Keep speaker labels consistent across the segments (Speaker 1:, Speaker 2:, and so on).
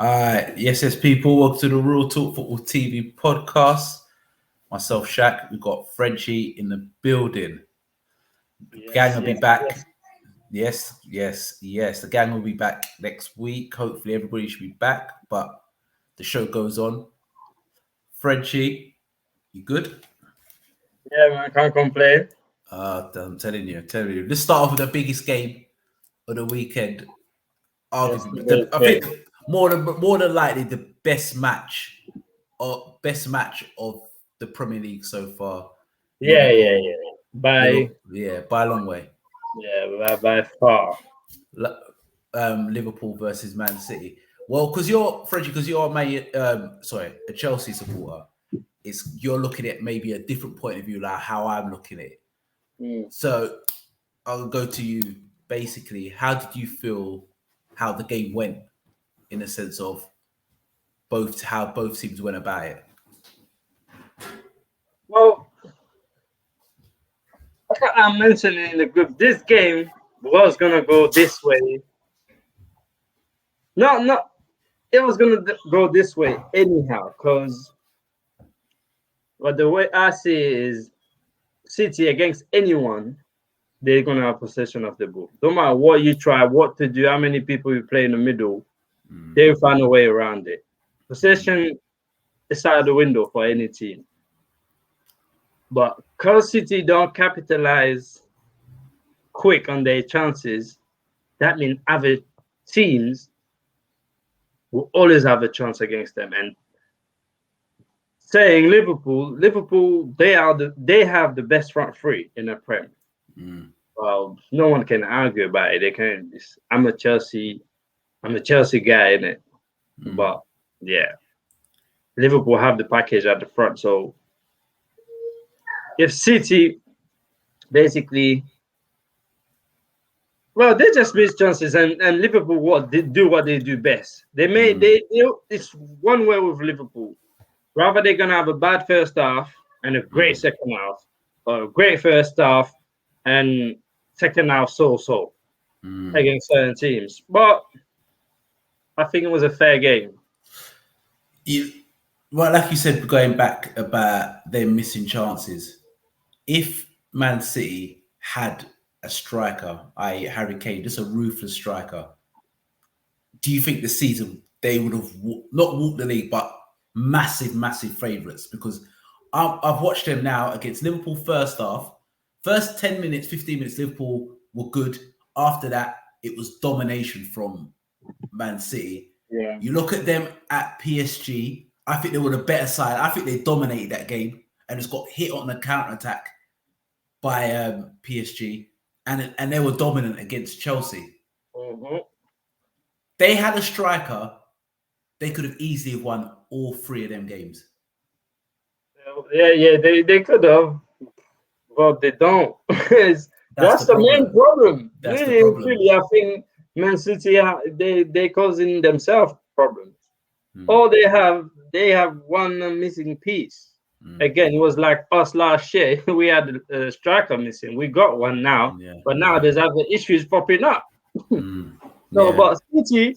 Speaker 1: Yes, people. Welcome to the Real Talk Football TV podcast. Myself, Shaq. We've got Frenchie in the building. Gang will be back. Yes. The gang will be back next week. Hopefully, everybody should be back. But the show goes on. Frenchie, you good?
Speaker 2: Yeah, man, can't complain.
Speaker 1: I'm telling you. Let's start off with the biggest game of the weekend.
Speaker 2: Yes,
Speaker 1: I think more than likely the best match of the Premier League so far.
Speaker 2: Yeah.
Speaker 1: By a long way.
Speaker 2: By far.
Speaker 1: Liverpool versus Man City. Well, because you're a Chelsea supporter. You're looking at maybe a different point of view, like how I'm looking at it. So I'll go to you. Basically, how did you feel how the game went, in the sense of how both teams went about it?
Speaker 2: Well, like I mentioned in the group, this game was gonna go this way. No, it was gonna go this way anyhow. Cause, but the way I see it is, City against anyone, they're gonna have possession of the ball. No matter what you try, what to do, how many people you play in the middle, they'll find a way around it. Possession is out of the window for any team. But because City don't capitalize quick on their chances, that means other teams will always have a chance against them. And saying Liverpool, they have the best front three in the Prem. Well, no one can argue about it. They can. I'm a Chelsea guy, innit? But yeah, Liverpool have the package at the front. So if City basically, well, they just miss chances, and Liverpool they do what they do best. It's one way with Liverpool. Rather they're gonna have a bad first half and a great second half, or a great first half and second half so against certain teams. But I think it was a fair game.
Speaker 1: Well, like you said, going back about them missing chances. If Man City had a striker, i.e. Harry Kane, just a ruthless striker, do you think the season they would have not walked the league, but massive favourites? Because I've watched them now against Liverpool first half. First 10 minutes, 15 minutes, Liverpool were good. After that, it was domination from Man City.
Speaker 2: Yeah.
Speaker 1: You look at them at PSG, I think they were the better side. I think they dominated that game and just got hit on a counter-attack by PSG. And they were dominant against Chelsea. They had a striker. They could have easily won all three of them games.
Speaker 2: Yeah, they could have, but they don't. That's the main problem. Really, I think Man City they causing themselves problems. Or they have one missing piece. Again, it was like us last year. We had a striker missing. We got one now, but now there's other issues popping up. But City,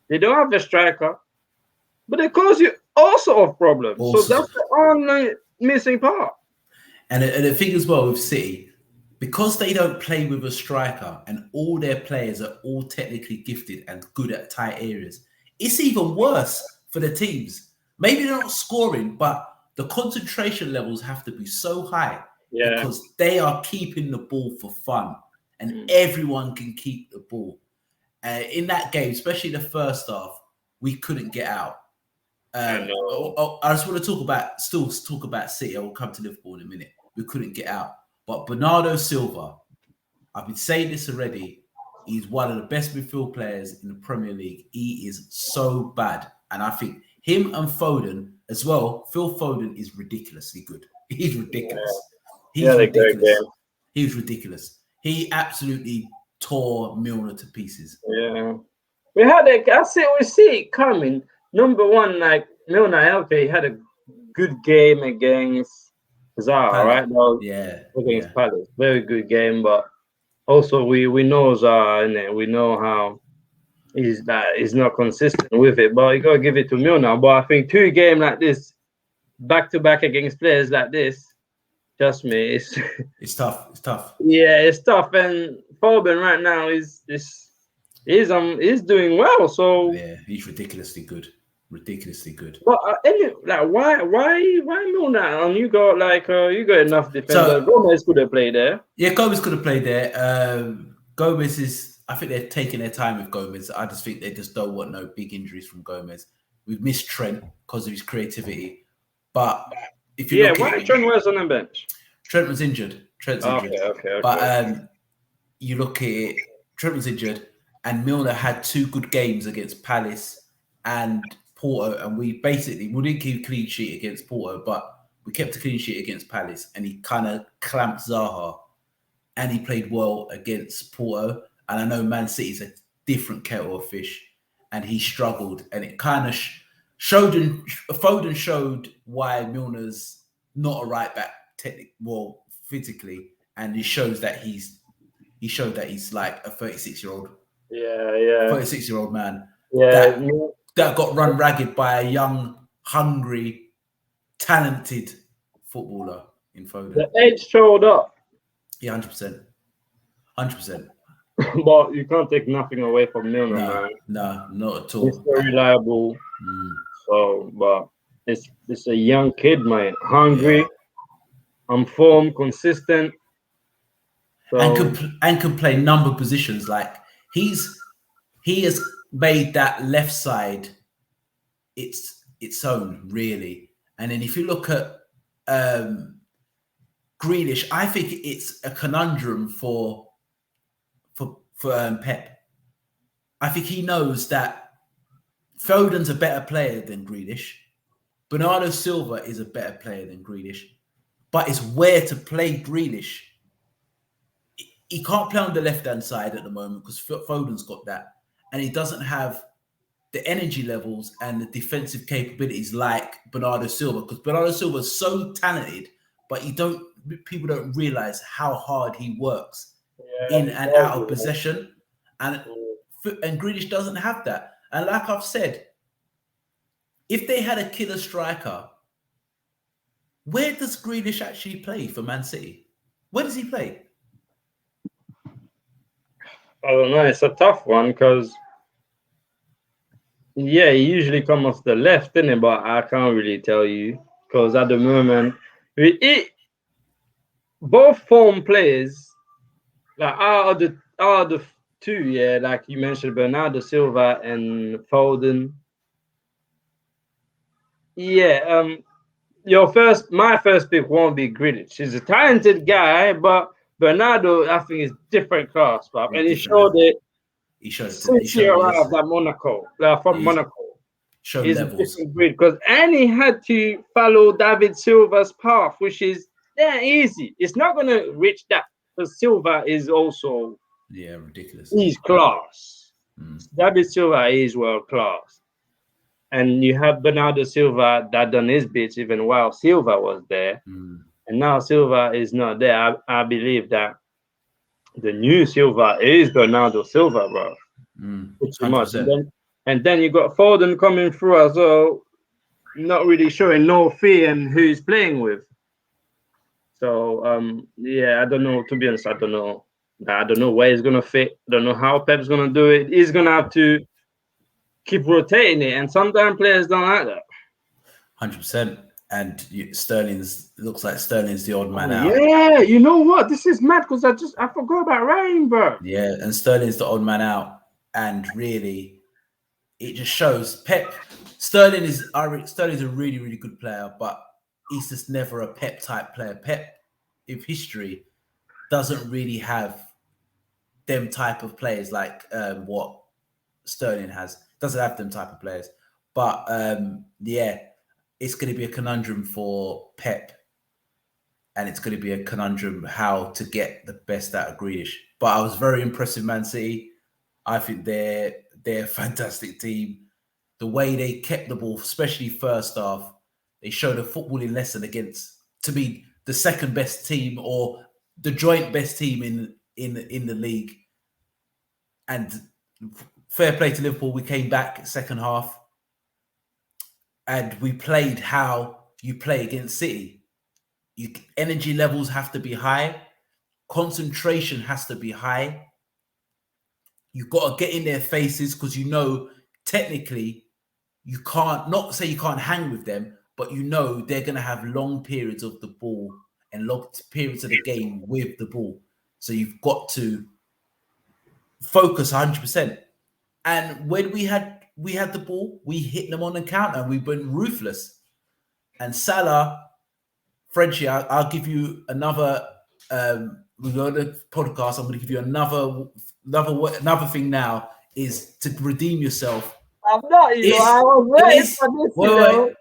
Speaker 2: they don't have the striker, but they cause you all sort of problems. So that's the only missing part.
Speaker 1: And the thing as well with City, because they don't play with a striker and all their players are all technically gifted and good at tight areas, it's even worse for the teams. Maybe they're not scoring, but the concentration levels have to be so high because they are keeping the ball for fun and everyone can keep the ball. In that game, especially the first half, we couldn't get out. I just want to talk about City. I will come to Liverpool in a minute. We couldn't get out. But Bernardo Silva, I've been saying this already, he's one of the best midfield players in the Premier League. He is so bad. And I think him and Foden as well, Phil Foden is ridiculously good. He's ridiculous. He's ridiculous. He's ridiculous. He absolutely tore Milner to pieces.
Speaker 2: Yeah. We see it coming. Number one, like Milner, okay, he had a good game against Zaha, right? Against Palace. Very good game, but also we know Zaha, and we know how he's not consistent with it. But you gotta give it to Milner. But I think 2 games like this, back to back against players like this, trust me, it's
Speaker 1: It's tough. It's tough.
Speaker 2: yeah, it's tough. And Foden right now is doing well. So,
Speaker 1: Yeah, he's ridiculously good. Ridiculously good.
Speaker 2: but like why Milner? And you got enough defender.
Speaker 1: So
Speaker 2: Gomez could have played there.
Speaker 1: yeah, Gomez could have played there. Gomez is. I think they're taking their time with Gomez. I just think they just don't want no big injuries from Gomez. We've missed Trent because of his creativity, but if you
Speaker 2: Yeah,
Speaker 1: look
Speaker 2: why
Speaker 1: at
Speaker 2: Trent was on the bench?
Speaker 1: Trent was injured. Trent's injured.
Speaker 2: Okay.
Speaker 1: But you look at it, Trent was injured, and Milner had 2 good games against Palace and Porto, and we didn't keep a clean sheet against Porto, but we kept a clean sheet against Palace, and he kind of clamped Zaha, and he played well against Porto. And I know Man City's a different kettle of fish, and he struggled, and it kind of Foden showed why Milner's not a right back physically, and he showed that he's like a 36-year-old
Speaker 2: Yeah.
Speaker 1: 36-year-old man
Speaker 2: Yeah.
Speaker 1: that got run ragged by a young, hungry, talented footballer in Foden.
Speaker 2: The edge showed up.
Speaker 1: Yeah, 100%.
Speaker 2: But you can't take nothing away from Milner, man.
Speaker 1: No, not at
Speaker 2: He's
Speaker 1: all.
Speaker 2: so reliable. So, but it's a young kid, man. Hungry, on form, consistent. So,
Speaker 1: and can play number positions. Like he has made that left side its own, really. And then if you look at Grealish, I think it's a conundrum for Pep. I think he knows that Foden's a better player than Grealish. Bernardo Silva is a better player than Grealish, but it's where to play Grealish. He can't play on the left-hand side at the moment because Foden's got that, and he doesn't have the energy levels and the defensive capabilities like Bernardo Silva, because Bernardo Silva is so talented, but people don't realize how hard he works in and out of possession, and Grealish doesn't have that. And like I've said, if they had a killer striker, where does Grealish actually play for Man City? Where does he play?
Speaker 2: I don't know. It's a tough one because, yeah, he usually come off the left, isn't it? But I can't really tell you because at the moment, both form players, like are the 2, yeah, like you mentioned, Bernardo Silva and Foden. Yeah, my first pick won't be Grealish. He's a talented guy, but Bernardo, I think, is different class, Bob. And he showed it.
Speaker 1: He showed
Speaker 2: since he arrived at Monaco, from Monaco.
Speaker 1: Showed
Speaker 2: He's
Speaker 1: levels.
Speaker 2: A different breed and he had to follow David Silva's path, which is easy. It's not going to reach that because Silva is also
Speaker 1: ridiculous.
Speaker 2: He's class. David Silva is world class. And you have Bernardo Silva that done his bits even while Silva was there. And now Silva is not there. I believe that the new Silva is Bernardo Silva, bro. Pretty much. And then you got Foden coming through as well, not really showing no fear in who he's playing with. So I don't know. To be honest, I don't know. I don't know where he's gonna fit. I don't know how Pep's gonna do it. He's gonna have to keep rotating it, and sometimes players don't like that.
Speaker 1: 100%. And looks like Sterling's the odd man out.
Speaker 2: Yeah, you know what? This is mad because I forgot about Ryan, bro.
Speaker 1: Yeah, and Sterling's the odd man out, and really, it just shows Sterling is a really, really good player, but he's just never a Pep type player. Pep, in history, doesn't really have them type of players like what Sterling has. Doesn't have them type of players. But it's going to be a conundrum for Pep, and it's going to be a conundrum how to get the best out of Grealish. But I was very impressed with Man City. I think they're a fantastic team. The way they kept the ball, especially first half, they showed a footballing lesson against, to be the second best team or the joint best team in the league. And fair play to Liverpool. We came back second half, and we played how you play against City. Energy levels have to be high. Concentration has to be high. You got to get in their faces because you know technically you can't, not say you can't hang with them, but you know they're going to have long periods of the ball and long periods of the game with the ball. So you've got to focus 100%. And when we had the ball, we hit them on the counter. We've been ruthless. And Salah, Frenchie, I'll give you another. We got the podcast. I'm going to give you another thing now is to redeem yourself.
Speaker 2: I'm not, you know. I was waiting for this.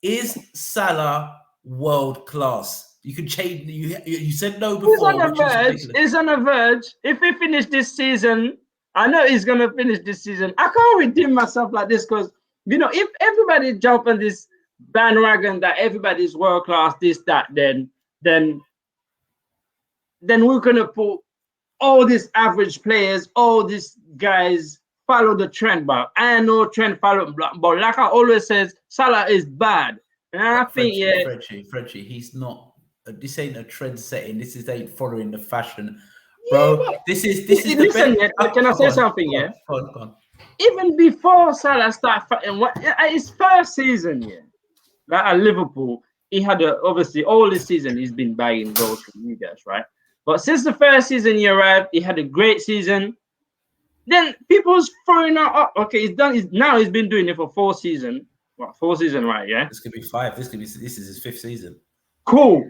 Speaker 1: Is Salah world class? You can change. You said no
Speaker 2: He's
Speaker 1: before.
Speaker 2: on the verge. He's on the verge. If he finish this season, I know he's gonna finish this season. I can't redeem myself like this because you know if everybody jump on this bandwagon that everybody's world class, this that, then we're gonna put all these average players, all these guys follow the trend. But I know trend follow, but like I always says, Salah is bad, and I think
Speaker 1: Frenchie, he's not. This ain't a trend setting. This ain't following the fashion, bro.
Speaker 2: Yeah,
Speaker 1: this is
Speaker 2: the best. Can I say something? Yeah.
Speaker 1: Go on.
Speaker 2: Even before Salah started fighting, his first season, yeah, like at Liverpool, he had obviously all this season he's been bagging goals from you guys, right? But since the first season he arrived, he had a great season. Then people's throwing out, okay, he's done. He's been doing it for 4 seasons. What, 4 seasons, right? Yeah.
Speaker 1: This could be 5. This is his 5th season.
Speaker 2: Cool.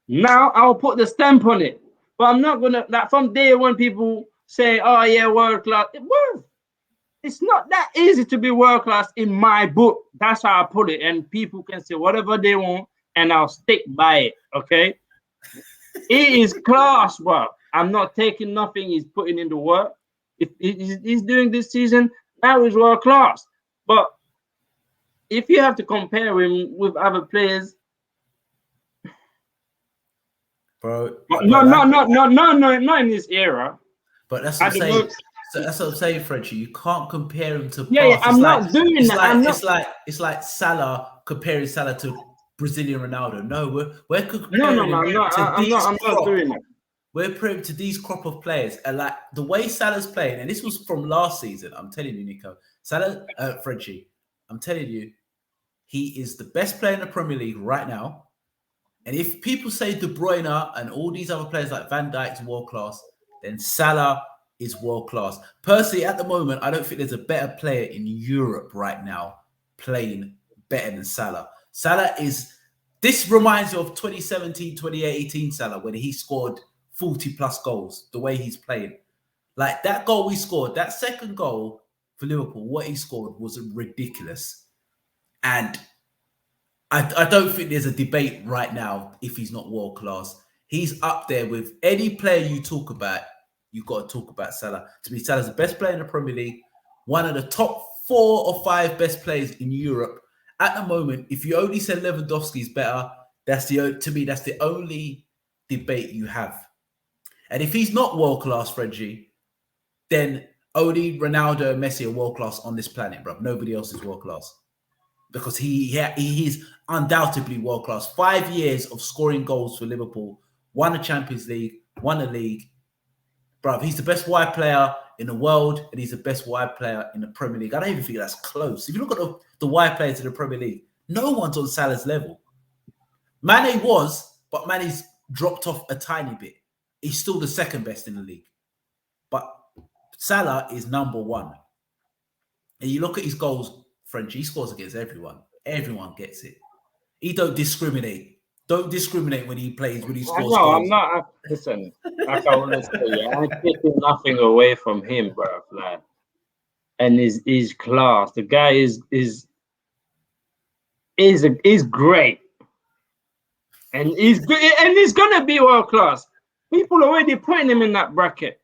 Speaker 2: Now I'll put the stamp on it. But I'm not gonna like from day one people say, oh yeah, world class. It's not that easy to be world class in my book. That's how I put it. And people can say whatever they want, and I'll stick by it. Okay. He is class, bro. I'm not taking nothing he's putting in the work. If he's doing this season, now he's world class. But if you have to compare him with other players,
Speaker 1: bro.
Speaker 2: Not in this era.
Speaker 1: But that's what I'm saying. So that's what I'm saying, Frenchie. You can't compare him to.
Speaker 2: Yeah, I'm not doing that.
Speaker 1: It's like Salah comparing Salah to Brazilian Ronaldo. No, we're comparing
Speaker 2: I'm not doing that.
Speaker 1: We're comparing to these crop of players, and like the way Salah's playing, and this was from last season. I'm telling you, Nico, Frenchie. I'm telling you, he is the best player in the Premier League right now. And if people say De Bruyne and all these other players like Van Dijk's world class, then Salah is world class. Personally, at the moment, I don't think there's a better player in Europe right now playing better than Salah. This reminds me of 2017, 2018 Salah when he scored 40 plus goals, the way he's playing. Like that goal we scored, that second goal for Liverpool, what he scored was ridiculous. And I don't think there's a debate right now if he's not world class. He's up there with any player you talk about. You've got to talk about Salah. To me, Salah's the best player in the Premier League, one of the top 4 or 5 best players in Europe at the moment. If you only say Lewandowski's better, to me that's the only debate you have. And if he's not world class, Frenchie, then only Ronaldo and Messi are world class on this planet, bro. Nobody else is world class. Because he is undoubtedly world class. 5 years of scoring goals for Liverpool, won a Champions League, won a league. Bro, he's the best wide player in the world, and he's the best wide player in the Premier League. I don't even think that's close. If you look at the wide players in the Premier League, no one's on Salah's level. Mane was, but Mane's dropped off a tiny bit. He's still the second best in the league. But Salah is number 1. And you look at his goals, French, he scores against everyone. Everyone gets it. He don't discriminate. Don't discriminate when he plays, when he scores goals.
Speaker 2: I'm not. Listen, like I want to say, I'm taking nothing away from him, bro. Like, and his class. The guy is great, and he's good, and he's gonna be world class. People already putting him in that bracket.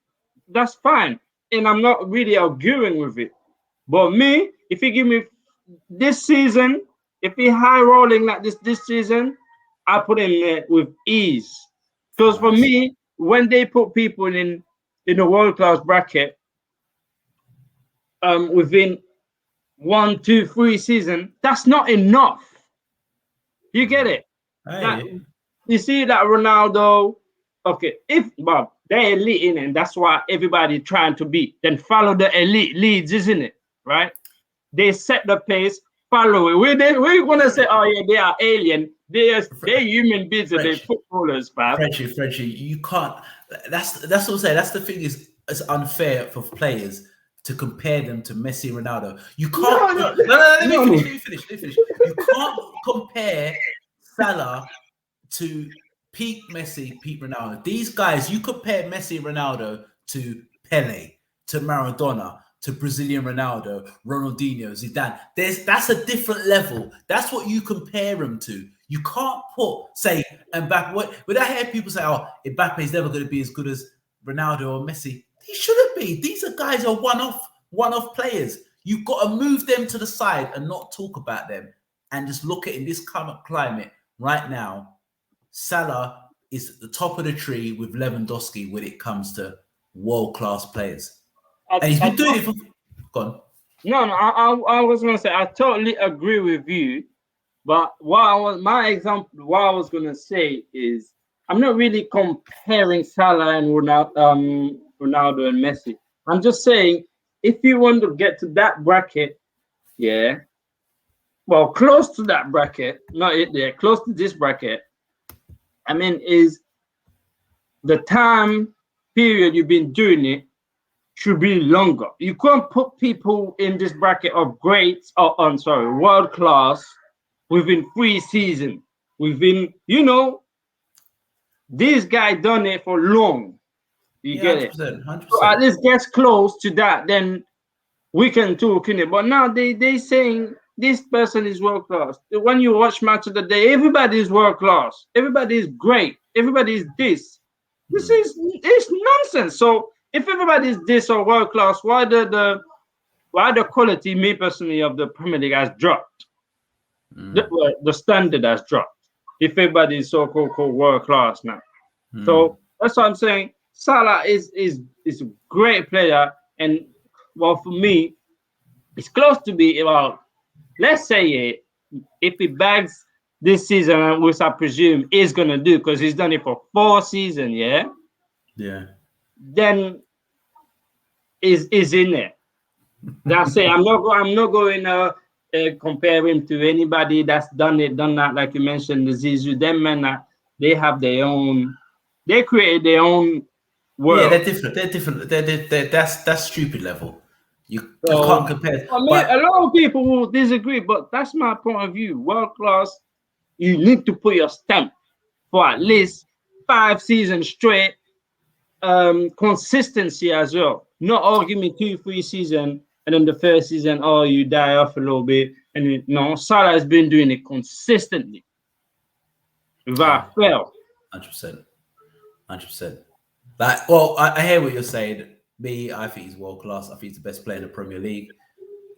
Speaker 2: That's fine, and I'm not really arguing with it. But me, if you give me this season, if he high rolling like this season, I put him there with ease. Because for me, when they put people in the world class bracket, within 1, 2, 3 seasons, that's not enough. You get it? That you see that Ronaldo, okay, if Bob, they're elite in it, and that's why everybody trying to beat, then follow the elite leads, isn't it? Right? They set the pace, follow it. We're gonna say, oh yeah, they are alien. They're human beings, they're footballers, Bob.
Speaker 1: Frenchie, you can't. That's what I'm saying. That's the thing is, it's unfair for players to compare them to Messi, Ronaldo. You can't. No, let me finish. You can't compare Salah to peak Messi, peak Ronaldo. These guys, you compare Messi, Ronaldo to Pele, to Maradona, to Brazilian Ronaldo, Ronaldinho, Zidane. That's a different level. That's what you compare them to. You can't say Mbappe. When I hear people say, "Oh, Mbappe is never going to be as good as Ronaldo or Messi," he shouldn't be. These guys are one-off players. You've got to move them to the side and not talk about them, and just look at in this current climate right now. Salah is at the top of the tree with Lewandowski when it comes to world-class players. And he's been doing it for... Go on.
Speaker 2: No, I was going to say, I totally agree with you. But what I was going to say is, I'm not really comparing Salah and Ronaldo and Messi. I'm just saying, if you want to get to that bracket, yeah, well, close to that bracket, not it there, close to this bracket, I mean, is the time period you've been doing it should be longer. You can't put people in this bracket of greats, world class within 3 seasons. Within, this guy done it for long. You get 100%, 100%. So at least get close to that, then we can talk in it. But now they saying this person is world class. When you watch Match of the Day, everybody is world class. Everybody is great. Everybody is this. It's nonsense. So if everybody is this or world class, why the quality, me personally, of the Premier League has dropped? The standard has dropped. If everybody is so-called world class now, so that's what I'm saying. Salah is a great player, and well, for me, it's close to be about. Let's say if he bags this season, which I presume is gonna do, because he's done it for 4 seasons, yeah. Then is in there. That's it. I'm not going to compare him to anybody that's done that, like you mentioned, the Zizou. Them men, they have their own. They created their own world.
Speaker 1: Yeah, they're different. That's stupid level. You can't compare.
Speaker 2: A lot of people will disagree, but that's my point of view. World class, you need to put your stamp for at least 5 seasons straight. Consistency as well. Not arguing 2-3 seasons and then the first season, you die off a little bit. And Salah has been doing it consistently without fail.
Speaker 1: 100%. Like, well, I hear what you're saying. Me, I think he's world class. I think he's the best player in the Premier League.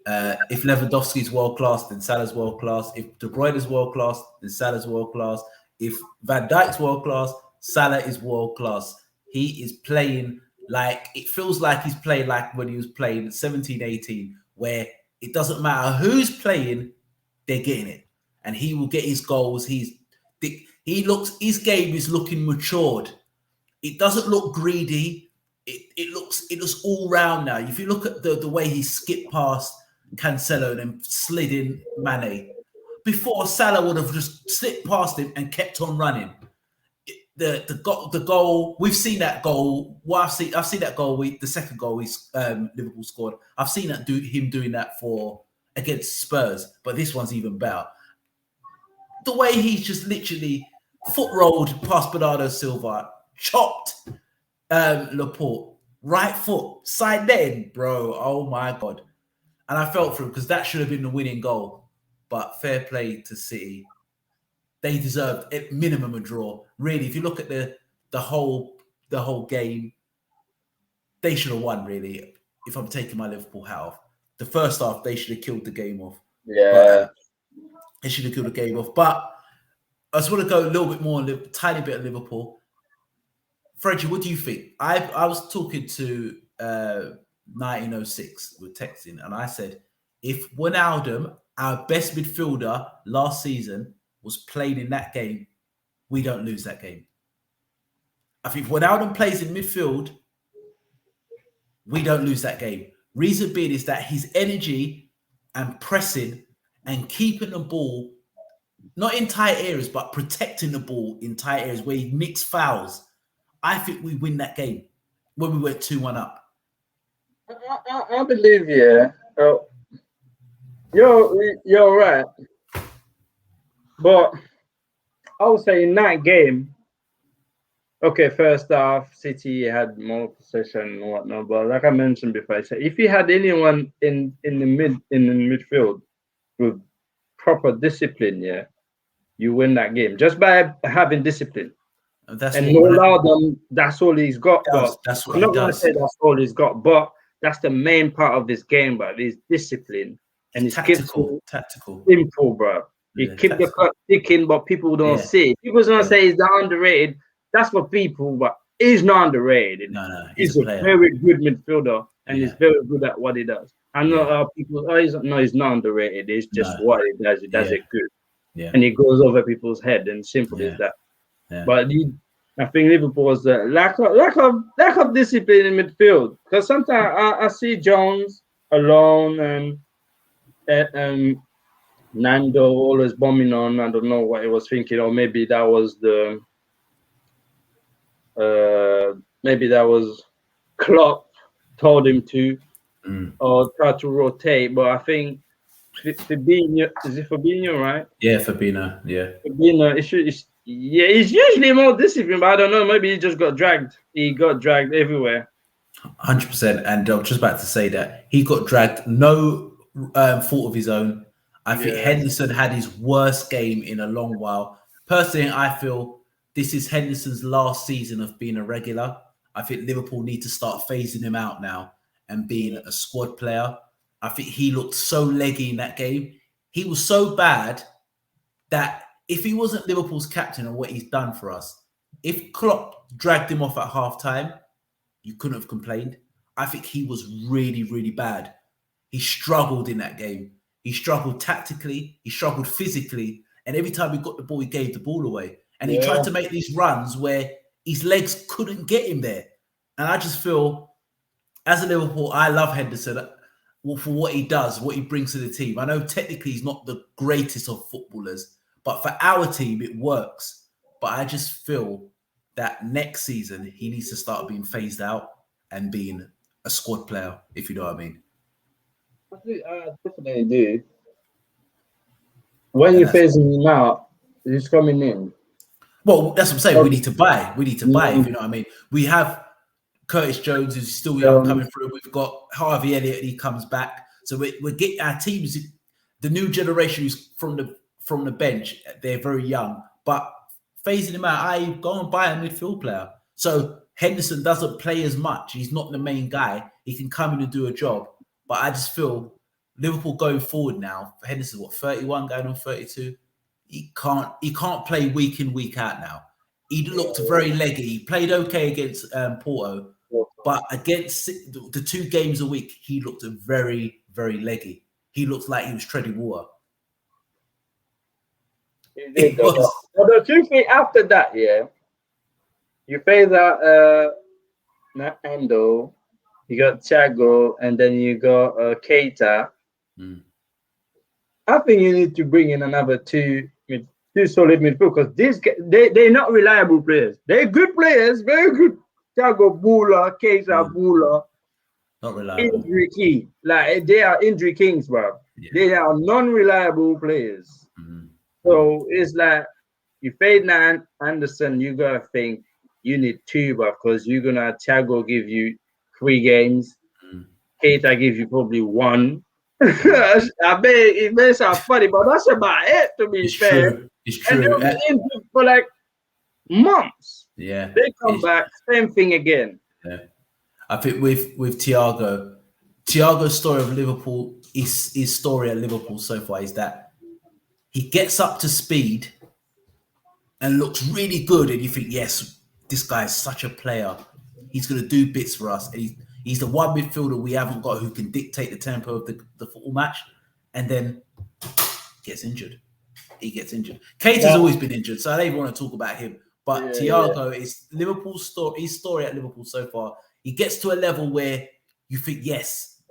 Speaker 1: If Lewandowski's world class, then Salah's world class. If De Bruyne is world class, then Salah's world class. If Van Dijk's world class, Salah is world class. He is playing like, it feels like he's playing like when he was playing 17, 18, where it doesn't matter who's playing, they're getting it. And he will get his goals. His game is looking matured. It doesn't look greedy. It looks all round now. If you look at the way he skipped past Cancelo and then slid in Mane, before Salah would have just slipped past him and kept on running. The goal, we've seen that goal. Well, I've seen that goal. The second goal Liverpool scored. I've seen him doing that against Spurs, but this one's even better. The way he's just literally foot rolled past Bernardo Silva, chopped Laporte, right foot, side netting, bro. Oh my God. And I felt for him because that should have been the winning goal. But fair play to City. They deserved at minimum a draw. Really, if you look at the whole game, they should have won, really. If I'm taking my Liverpool hat off. The first half, they should have killed the game off.
Speaker 2: Yeah.
Speaker 1: They should have killed the game off. But I just want to go a little bit more, tiny bit of Liverpool. Freddy, what do you think? I was talking to 1906. We're texting, and I said, if Wijnaldum, our best midfielder last season, was playing in that game, we don't lose that game. I think if Wijnaldum plays in midfield, we don't lose that game. Reason being is that his energy and pressing and keeping the ball, not in tight areas, but protecting the ball in tight areas where he nicks fouls, I think we win that game when we went 2-1 up.
Speaker 2: I believe, yeah. You're right. But I would say in that game, okay, first half, City had more possession and whatnot. But like I mentioned before, I said if you had anyone in the midfield with proper discipline, yeah, you win that game just by having discipline. And Ronaldo, that's all he's got.
Speaker 1: That's what
Speaker 2: I'm not gonna say that's all he's got, but that's the main part of this game, bro. His discipline and his
Speaker 1: tactical.
Speaker 2: Simple, bro. He keep the clock ticking, but people don't see it. People don't say he's underrated. That's for people, but he's not underrated.
Speaker 1: No,
Speaker 2: he's a very good midfielder, and he's very good at what he does. I know people. He's not underrated. It's just what he does. He does it good, and he goes over people's head. And simple as that. Yeah. But I think Liverpool was the lack of discipline in midfield. Because sometimes I see Jones alone and Nando always bombing on. I don't know what he was thinking, or maybe that was Klopp told him to, or try to rotate. But I think Fabinho, is it Fabinho, right?
Speaker 1: Yeah, Fabinho. Yeah,
Speaker 2: Fabinho. He's usually more disciplined, but I don't know. Maybe he just got dragged. He got dragged everywhere.
Speaker 1: 100%. And I was just about to say that he got dragged. No fault of his own. I think Henderson had his worst game in a long while. Personally, I feel this is Henderson's last season of being a regular. I think Liverpool need to start phasing him out now and being a squad player. I think he looked so leggy in that game. He was so bad that if he wasn't Liverpool's captain and what he's done for us, if Klopp dragged him off at halftime, you couldn't have complained. I think he was really, really bad. He struggled in that game. He struggled tactically. He struggled physically. And every time he got the ball, he gave the ball away. And he tried to make these runs where his legs couldn't get him there. And I just feel, as a Liverpool, I love Henderson for what he does, what he brings to the team. I know technically he's not the greatest of footballers, but for our team, it works. But I just feel that next season, he needs to start being phased out and being a squad player, if you know what I mean.
Speaker 2: I definitely do. When you're phasing him out, he's coming in.
Speaker 1: Well, that's what I'm saying. We need to buy. If you know what I mean. We have Curtis Jones, who's still young, coming through. We've got Harvey Elliott, he comes back. So we're getting our teams, the new generation who's from the bench, they're very young. But phasing him out, I go and buy a midfield player. So Henderson doesn't play as much. He's not the main guy. He can come in and do a job. But I just feel Liverpool going forward now, Henderson, 31 going on 32? He can't play week in, week out now. He looked very leggy. He played okay against Porto, but against the 2 games a week, he looked very, very leggy. He looked like he was treading water.
Speaker 2: But the truth is, after that, you phase out Nando, you got Thiago, and then you got Keita. I think you need to bring in another two solid midfield, because they're not reliable players. They're good players, very good. Thiago Bula, Keita Bula.
Speaker 1: Not reliable.
Speaker 2: Injury key. Like, they are injury kings, bro. Yeah. They are non-reliable players. So it's like, you fade Anderson, you gotta think you need 2, bro, because you're gonna have Thiago give you 3 games. Keita give you probably 1. I bet it may sound funny, but that's about it, to be fair.
Speaker 1: True. It's true.
Speaker 2: And they'll be injured for like months.
Speaker 1: Yeah.
Speaker 2: They come back, same thing again.
Speaker 1: Yeah. I think with Thiago's story of Liverpool, his story at Liverpool so far is that he gets up to speed and looks really good, and you think, yes, this guy is such a player. He's going to do bits for us. And He's the one midfielder we haven't got who can dictate the tempo of the football match, and then gets injured. He gets injured. Keita's always been injured, so I don't even want to talk about him. But Thiago is Liverpool's story. His story at Liverpool so far. He gets to a level where you think, yes,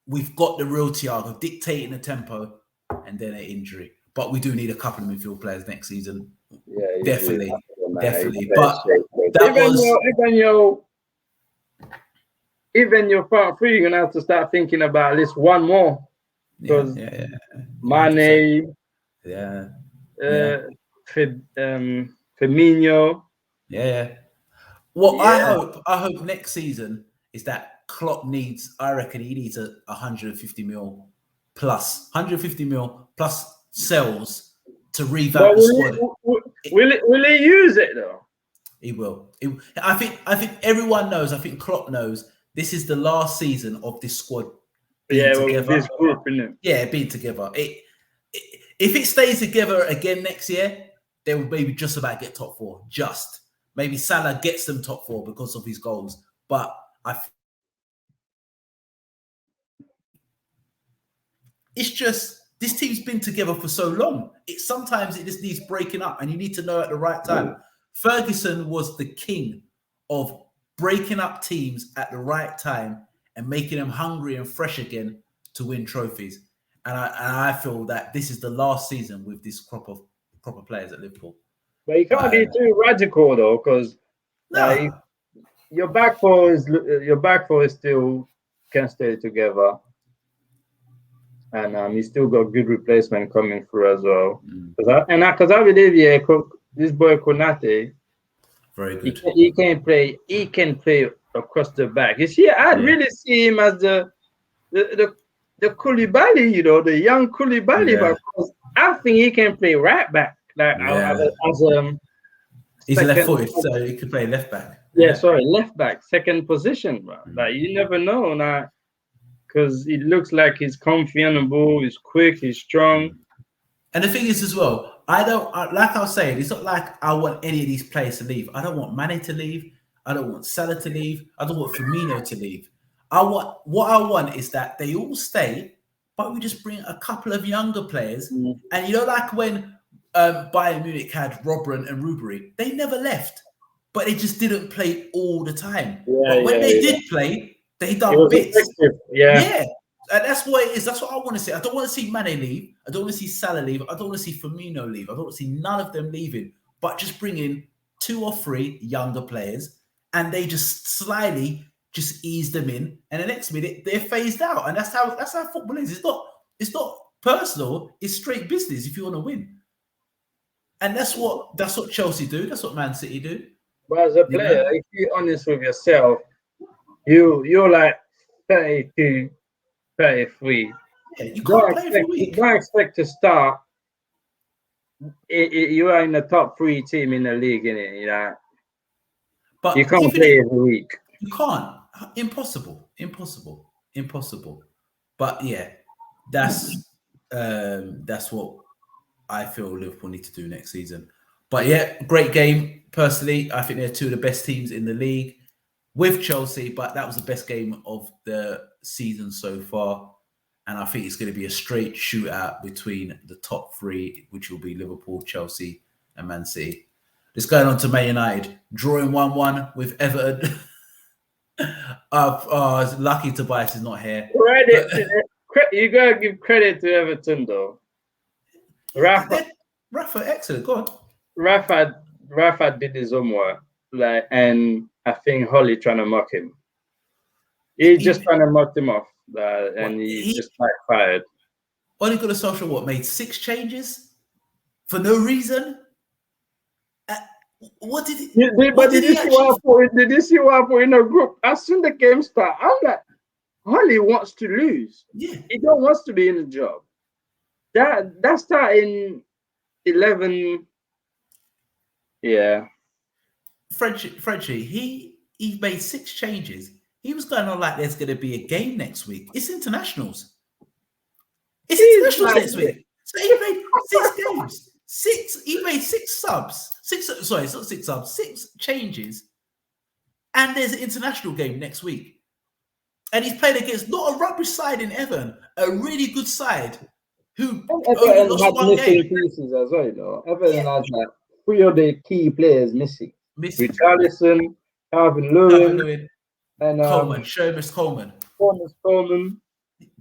Speaker 1: we've got the real Thiago dictating the tempo, and then an injury. But we do need a couple of midfield players next season.
Speaker 2: Yeah,
Speaker 1: definitely.
Speaker 2: But that even your front three, you're gonna have to start thinking about at least one more. Because Mane, Firmino.
Speaker 1: I hope next season is that Klopp needs. I reckon he needs 150 mil plus sales to revamp the squad.
Speaker 2: Will he use it though?
Speaker 1: He will. I think everyone knows. I think Klopp knows this is the last season of this squad.
Speaker 2: With this group, innit?
Speaker 1: Yeah, being together. If it stays together again next year, they will maybe just about get top four. Just maybe Salah gets them top four because of his goals. But it's just this team's been together for so long. Sometimes it just needs breaking up, and you need to know at the right time. Ferguson was the king of breaking up teams at the right time and making them hungry and fresh again to win trophies. And I feel that this is the last season with this crop of players at Liverpool.
Speaker 2: But you can't be too radical though, because your back four is still can stay together, and you still got good replacement coming through as well. Because I believe this boy Konate,
Speaker 1: very good.
Speaker 2: He can play across the back. You see, I'd really see him as the Koulibaly, the young Koulibaly, because I think he can play right back.
Speaker 1: He's left-footed, so he could play left back.
Speaker 2: Left back, second position, bro. Like you never know now, because it looks like he's confident on the ball, he's quick, he's strong.
Speaker 1: And the thing is as well, like I was saying, it's not like I want any of these players to leave. I don't want Mane to leave. I don't want Salah to leave. I don't want Firmino to leave. What I want is that they all stay, but we just bring a couple of younger players. And like when Bayern Munich had Robben and Ribery, they never left, but they just didn't play all the time. But when they did play, they done bits. And that's what it is. That's what I want to see. I don't want to see Mane leave. I don't want to see Salah leave. I don't want to see Firmino leave. I don't want to see none of them leaving, but just bring in 2 or 3 younger players, and they just slyly just ease them in, and the next minute they're phased out. And that's how football is. It's not personal. It's straight business if you want to win. And that's what Chelsea do. That's what Man City do.
Speaker 2: But as a player, if you're honest with yourself, you're like 32, 33.
Speaker 1: You can't
Speaker 2: expect to start. You are in the top 3 team in the league, innit? But you can't play every week.
Speaker 1: You can't. Impossible. But that's what I feel Liverpool need to do next season. But great game. Personally, I think they're 2 of the best teams in the league with Chelsea, but that was the best game of the season so far. And I think it's going to be a straight shootout between the top 3, which will be Liverpool, Chelsea, and Man City. Just going on to Man United, drawing 1-1 with Everton. Lucky Tobias is not here.
Speaker 2: You gotta give credit to Everton though. Rafa,
Speaker 1: excellent. Go on.
Speaker 2: Rafa did his homework, and I think Holly trying to mock him. He's just trying to mock him off, and he just backfired.
Speaker 1: Only got a social made 6 changes for no reason. What did he?
Speaker 2: Did you see what happened in a group? As soon as the game started, I'm like, Holly wants to lose.
Speaker 1: Yeah,
Speaker 2: he don't wants to be in the job. That started in 11. Yeah,
Speaker 1: Frenchie, he made 6 changes. He was going on like there's going to be a game next week. It's internationals. Next week. So he made 6 games. He made 6 subs. 6. Sorry, it's not 6 subs. 6 changes, and there's an international game next week. And he's played against not a rubbish side in Everton, a really good side who
Speaker 2: And
Speaker 1: only
Speaker 2: Everton
Speaker 1: lost
Speaker 2: had
Speaker 1: one
Speaker 2: missing
Speaker 1: game.
Speaker 2: pieces as well, though.
Speaker 1: Yeah,
Speaker 2: Everton had like 3 of the key players missing.
Speaker 1: missing.
Speaker 2: Richarlison, Calvin
Speaker 1: Calvert
Speaker 2: Lewin,
Speaker 1: Lewin,
Speaker 2: and
Speaker 1: Coleman, Seamus Coleman.
Speaker 2: Thomas Coleman.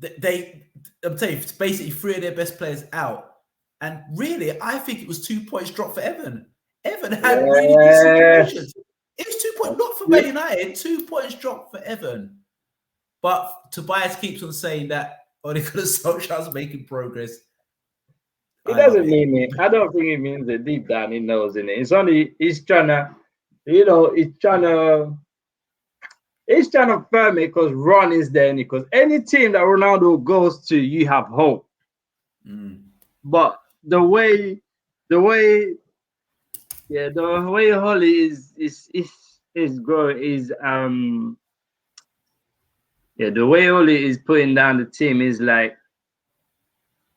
Speaker 1: I'm telling you, it's basically 3 of their best players out. And really, I think it was 2 points dropped for Everton. Everton had really good
Speaker 2: Yes.
Speaker 1: situations. It was 2 points, not for
Speaker 2: Yeah.
Speaker 1: Man United, 2 points dropped for Everton. But Tobias keeps on saying that Ole Gunnar Solskjaer's making progress.
Speaker 2: It doesn't mean it. I don't think it means that deep down he knows in it. It's only he's trying to, he's trying to firm it because Ron is there. Because any team that Ronaldo goes to, you have hope. But the way Holly is growing is the way Holly is putting down the team is like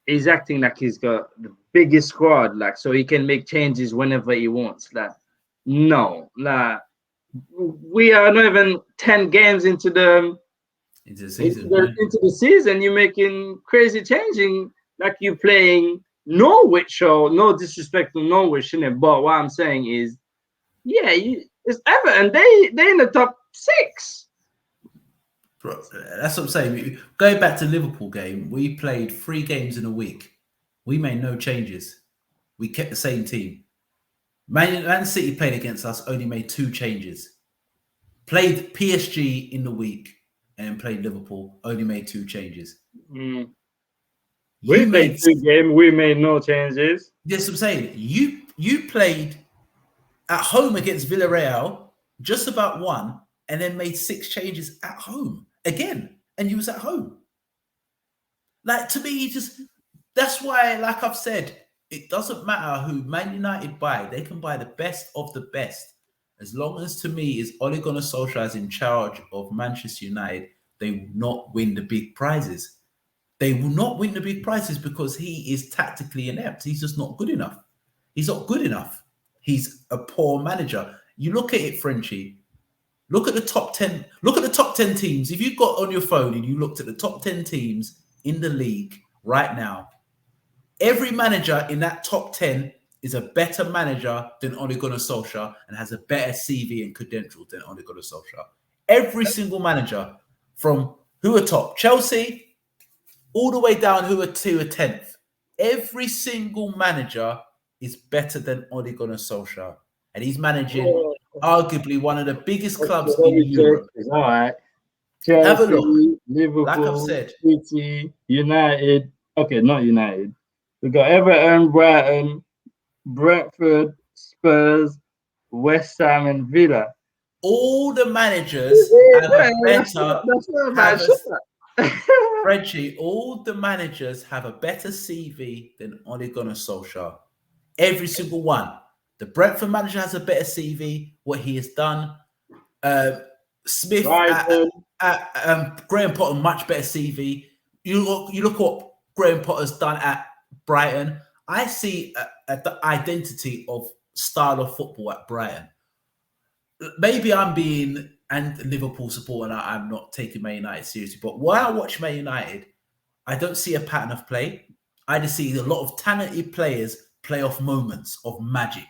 Speaker 2: he's acting like he's got the biggest squad, like so he can make changes whenever he wants. Like no, like we are not even 10 games into the
Speaker 1: season.
Speaker 2: Into the season, you're making crazy changing like you're playing Norwich, or no disrespect to Norwich, innit? But what I'm saying is, yeah, it's Everton. They in the top 6.
Speaker 1: Bro, that's what I'm saying. Going back to Liverpool game, we played 3 games in a week. We made no changes. We kept the same team. Man City played against us, only made 2 changes. Played PSG in the week and played Liverpool, only made 2 changes.
Speaker 2: We played 2 games, we made no changes.
Speaker 1: Yes, I'm saying. You played at home against Villarreal, just about won, and then made 6 changes at home again, and you was at home. Like, to me, that's why, like I've said, it doesn't matter who Man United buy. They can buy the best of the best. As long as, to me, is Ole Gunnar Solskjaer is in charge of Manchester United, they will not win the big prizes. They will not win the big prizes because he is tactically inept. He's just not good enough. He's not good enough. He's a poor manager. You look at it, Frenchie. Look at the top 10. Look at the top 10 teams. If you got on your phone and you looked at the top 10 teams in the league right now, every manager in that top 10 is a better manager than Ole Gunnar Solskjaer and has a better CV and credentials than Ole Gunnar Solskjaer. Every single manager, from who are top, Chelsea, all the way down who are 10th. Every single manager is better than Ole Gunnar Solskjaer. And he's managing arguably one of the biggest clubs in Europe.
Speaker 2: All right. Chelsea,
Speaker 1: have a look.
Speaker 2: Liverpool,
Speaker 1: like I've said,
Speaker 2: City, United. Okay, not United. We got Everton, Brighton, Brentford, Spurs, West Ham, and Villa.
Speaker 1: All the managers have a better. Frenchie, all the managers have a better CV than Ole Gunnar Solskjaer. Every single one. The Brentford manager has a better CV. What he has done. Smith at Graham Potter, much better CV. You look what Graham Potter's done at Brighton. I see the identity of style of football at Brighton. Maybe I'm being and Liverpool supporter, and I'm not taking Man United seriously. But while I watch Man United, I don't see a pattern of play. I just see a lot of talented players play off moments of magic.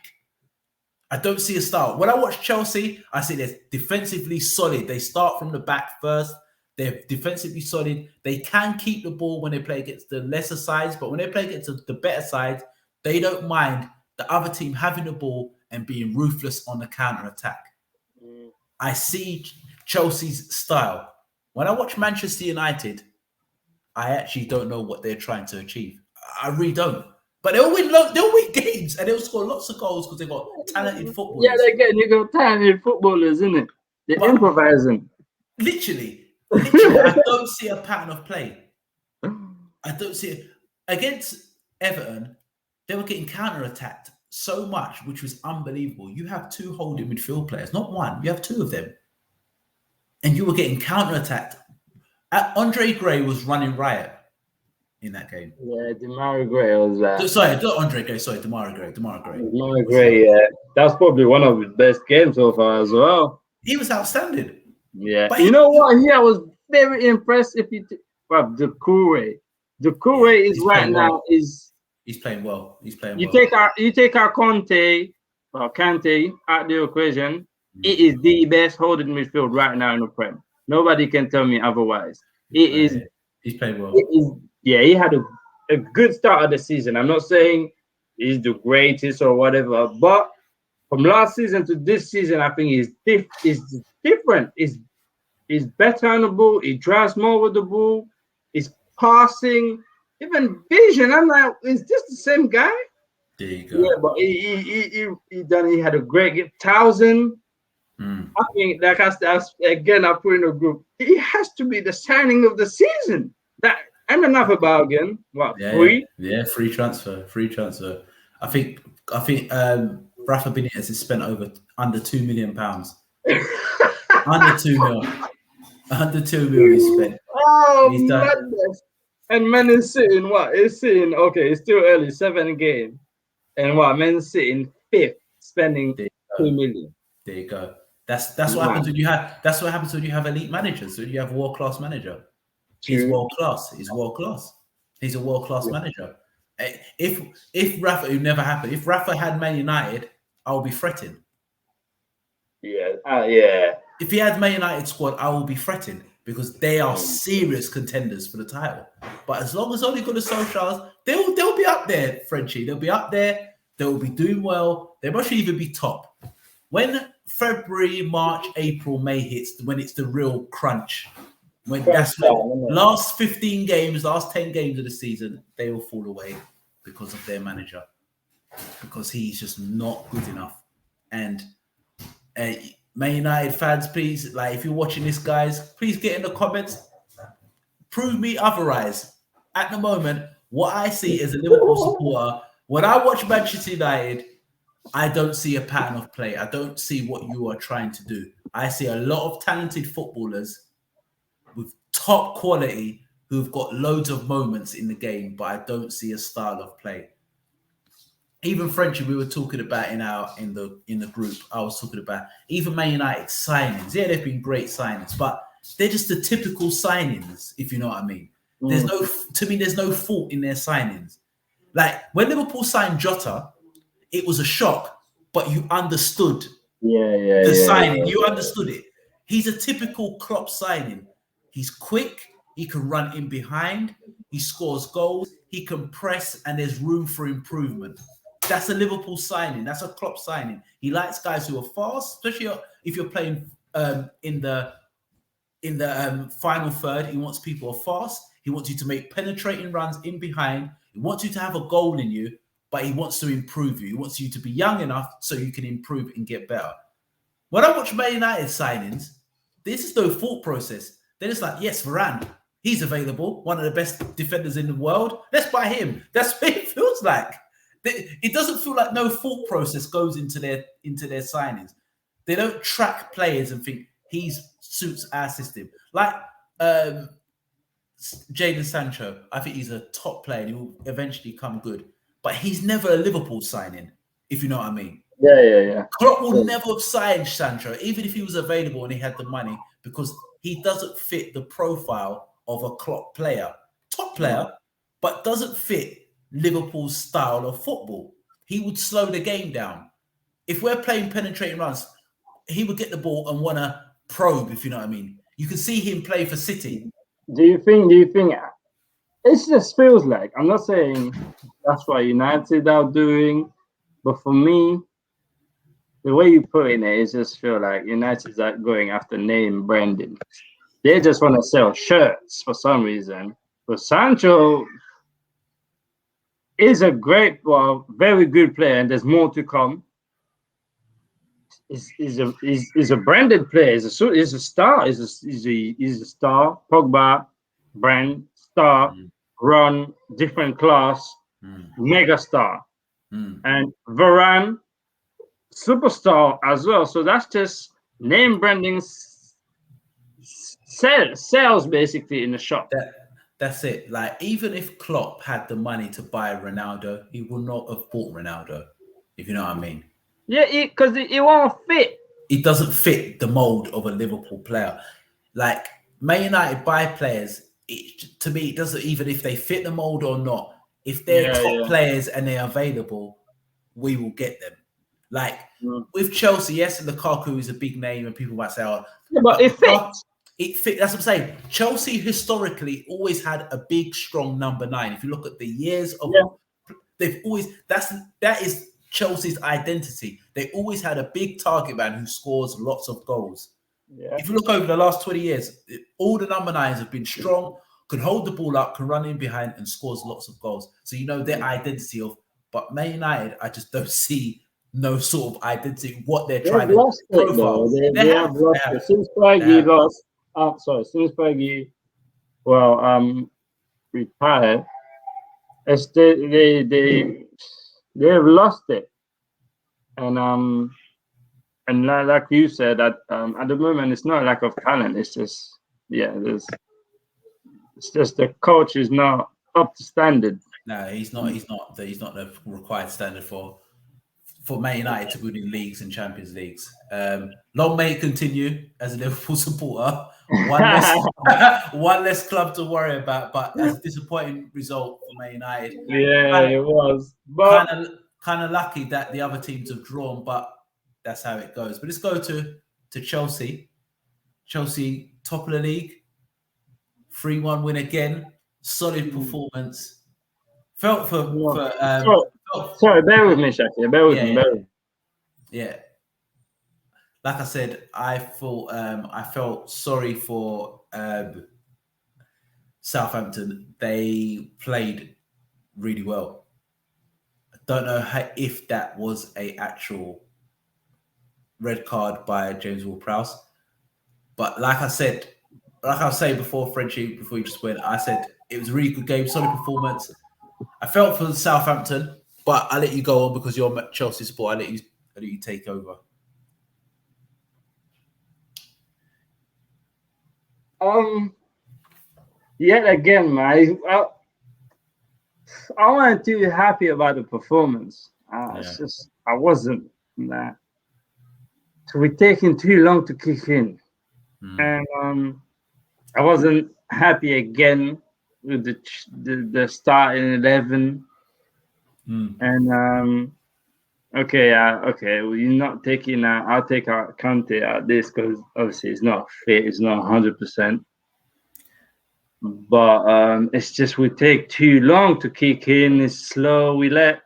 Speaker 1: I don't see a style. When I watch Chelsea, I see they're defensively solid. They start from the back first. They're defensively solid. They can keep the ball when they play against the lesser sides, but when they play against the better sides, they don't mind the other team having the ball and being ruthless on the counter-attack. I see Chelsea's style. When I watch Manchester United, I actually don't know what they're trying to achieve. I really don't. But they'll win games and they'll score lots of goals because they've got talented footballers.
Speaker 2: Yeah, you got talented footballers, isn't it? They're improvising.
Speaker 1: Literally, I don't see a pattern of play. I don't see it. Against Everton, they were getting counter-attacked so much, which was unbelievable. You have 2 holding midfield players, not one. You have 2 of them. And you were getting counter-attacked. Andre Gray was running riot in that game.
Speaker 2: Yeah, Demarai Gray was that.
Speaker 1: Sorry, not Andre Gray. Sorry, Demarai Gray.
Speaker 2: Demarai Gray, yeah. That's probably one of his best games so far as well.
Speaker 1: He was outstanding.
Speaker 2: Yeah. But you know what? very impressed if you well Doucouré.
Speaker 1: Yeah,
Speaker 2: Doucouré is
Speaker 1: he's
Speaker 2: right
Speaker 1: playing well.
Speaker 2: now is
Speaker 1: He's playing well. He's playing
Speaker 2: you
Speaker 1: well.
Speaker 2: take our Conte or Kante out the equation. It
Speaker 1: Mm.
Speaker 2: is the best holding midfield right now in the Prem. Nobody can tell me otherwise. It is.
Speaker 1: He's playing well.
Speaker 2: It is. Yeah, he had a good start of the season. I'm not saying he's the greatest or whatever, but from last season to this season, I think is different. He's better on the ball. He drives more with the ball. He's passing, even vision. I'm like, is this the same guy?
Speaker 1: There you go.
Speaker 2: Yeah, but he had a great game. 1,000.
Speaker 1: Mm.
Speaker 2: I think, like I said, again, I put in a group. He has to be the signing of the season. That and another bargain. What, free?
Speaker 1: Yeah, free transfer. I think Rafa Benitez has spent under £2 million. Under 2 mil. Under 2 mil he spent.
Speaker 2: Oh,
Speaker 1: And he's done.
Speaker 2: madness. And Man is sitting, what? It's sitting, okay, it's still early, 7 games. And what? Man sitting 5th, spending 2 million.
Speaker 1: There you go. That's what happens when you have elite managers. So you have a world-class manager. He's world class. He's world class. He's a world class manager. If Rafa, it never happened. If Rafa had Man United, I would be fretting.
Speaker 2: Yeah,
Speaker 1: If he had Man United squad, I will be fretting because they are serious contenders for the title. But as long as Ole Gunnar Solskjaer, they'll be up there, Frenchie. They'll be up there. They will be doing well. They must even be top. When February, March, April, May hits, when it's the real crunch, when last 15 games, last 10 games of the season, they will fall away because of their manager, because he's just not good enough. And Man United fans, please, like if you're watching this, guys, please get in the comments. Prove me otherwise. At the moment, what I see as a Liverpool supporter, when I watch Manchester United, I don't see a pattern of play. I don't see what you are trying to do. I see a lot of talented footballers with top quality who've got loads of moments in the game, but I don't see a style of play. Even Frenchie, we were talking about in the group. I was talking about even Man United signings. Yeah, they've been great signings, but they're just the typical signings, if you know what I mean. There's no fault in their signings. Like when Liverpool signed Jota, it was a shock, but you understood the signing. You understood it. He's a typical Klopp signing. He's quick. He can run in behind. He scores goals. He can press, and there's room for improvement. That's a Liverpool signing. That's a Klopp signing. He likes guys who are fast, especially if you're playing in the final third. He wants people who are fast. He wants you to make penetrating runs in behind. He wants you to have a goal in you, but he wants to improve you. He wants you to be young enough so you can improve and get better. When I watch Man United signings, this is no thought process. They're just like, yes, Varane, he's available, one of the best defenders in the world. Let's buy him. That's what it feels like. It doesn't feel like no thought process goes into their signings. They don't track players and think he suits our system. Like Jadon Sancho, I think he's a top player and he will eventually come good. But he's never a Liverpool signing, if you know what I mean.
Speaker 2: Yeah.
Speaker 1: Klopp will never have signed Sancho, even if he was available and he had the money, because he doesn't fit the profile of a Klopp player. Top player, but doesn't fit Liverpool's style of football. He would slow the game down. If we're playing penetrating runs, he would get the ball and want to probe, if you know what I mean. You can see him play for City.
Speaker 2: Do you think it just feels like, I'm not saying that's what United are doing, but for me, the way you put it, it just feel like United's are going after name branding. They just want to sell shirts for some reason. But Sancho is a very good player, and there's more to come. He's a branded player. He's a star. He's a star. Pogba, brand star, run different class, mega star, and Varane, superstar as well. So that's just name branding sales basically in the shop.
Speaker 1: That's it. Like even if Klopp had the money to buy Ronaldo, he would not have bought Ronaldo, if you know what I mean.
Speaker 2: Yeah, because it won't fit.
Speaker 1: It doesn't fit the mold of a Liverpool player. Like Man United buy players. To me, it doesn't, even if they fit the mold or not. If they're
Speaker 2: Yeah,
Speaker 1: top
Speaker 2: yeah.
Speaker 1: players and they're available, we will get them. Like
Speaker 2: Mm.
Speaker 1: with Chelsea, yes, Lukaku is a big name, and people might say, "Oh,
Speaker 2: Yeah, but it fits.
Speaker 1: it fit." That's what I'm saying. Chelsea historically always had a big, strong number 9. If you look at the years of, they've always that is Chelsea's identity. They always had a big target man who scores lots of goals.
Speaker 2: Yeah.
Speaker 1: If you look over the last 20 years, all the number 9s have been strong, can hold the ball up, can run in behind, and scores lots of goals. So you know their identity of. But Man United, I just don't see no sort of identity what they're
Speaker 2: They've
Speaker 1: trying to
Speaker 2: lost it though.
Speaker 1: profile.
Speaker 2: They have lost it since Fergie lost. Since Fergie, retired. It's they've lost it, and like you said, that at the moment it's not lack of talent. It's just it's just the coach is not up to standard.
Speaker 1: No, he's not. He's not. He's not the required standard for Man United to win in leagues and Champions Leagues. Long may it continue as a Liverpool supporter. One less club to worry about. But as a disappointing result for Man United,
Speaker 2: Yeah, it was. But
Speaker 1: kind of lucky that the other teams have drawn. But that's how it goes. But let's go to Chelsea. Chelsea, top of the league, 3-1 win again. Solid performance. Felt
Speaker 2: sorry, bear with me, Shaki. Bear with me.
Speaker 1: Yeah. Like I said, I felt sorry for Southampton. They played really well. I don't know if that was a actual red card by James Ward-Prowse, but like I was saying before, Frenchie, before you just went, I said it was a really good game, solid performance. I felt for Southampton, but I'll let you go on because you're a Chelsea supporter. I'll let you take over.
Speaker 2: Yet again, man, I wasn't too happy about the performance. It's just I wasn't. Nah. So we're taking too long to kick in, and I wasn't happy again with the starting 11. And okay, well, you're not taking I'll take our Kante out this because obviously it's not fit, it's not 100%. But it's just we take too long to kick in. It's slow. We let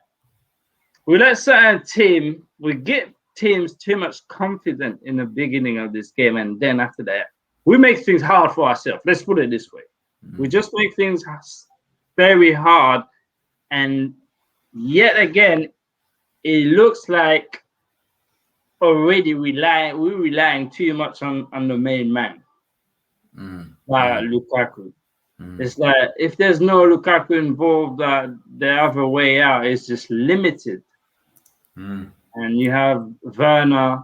Speaker 2: certain we get teams too much confident in the beginning of this game, and then after that, we make things hard for ourselves. Let's put it this way: we just make things very hard, and yet again, it looks like already we're relying too much on the main man, Lukaku. It's like if there's no Lukaku involved, the other way out is just limited. And you have Werner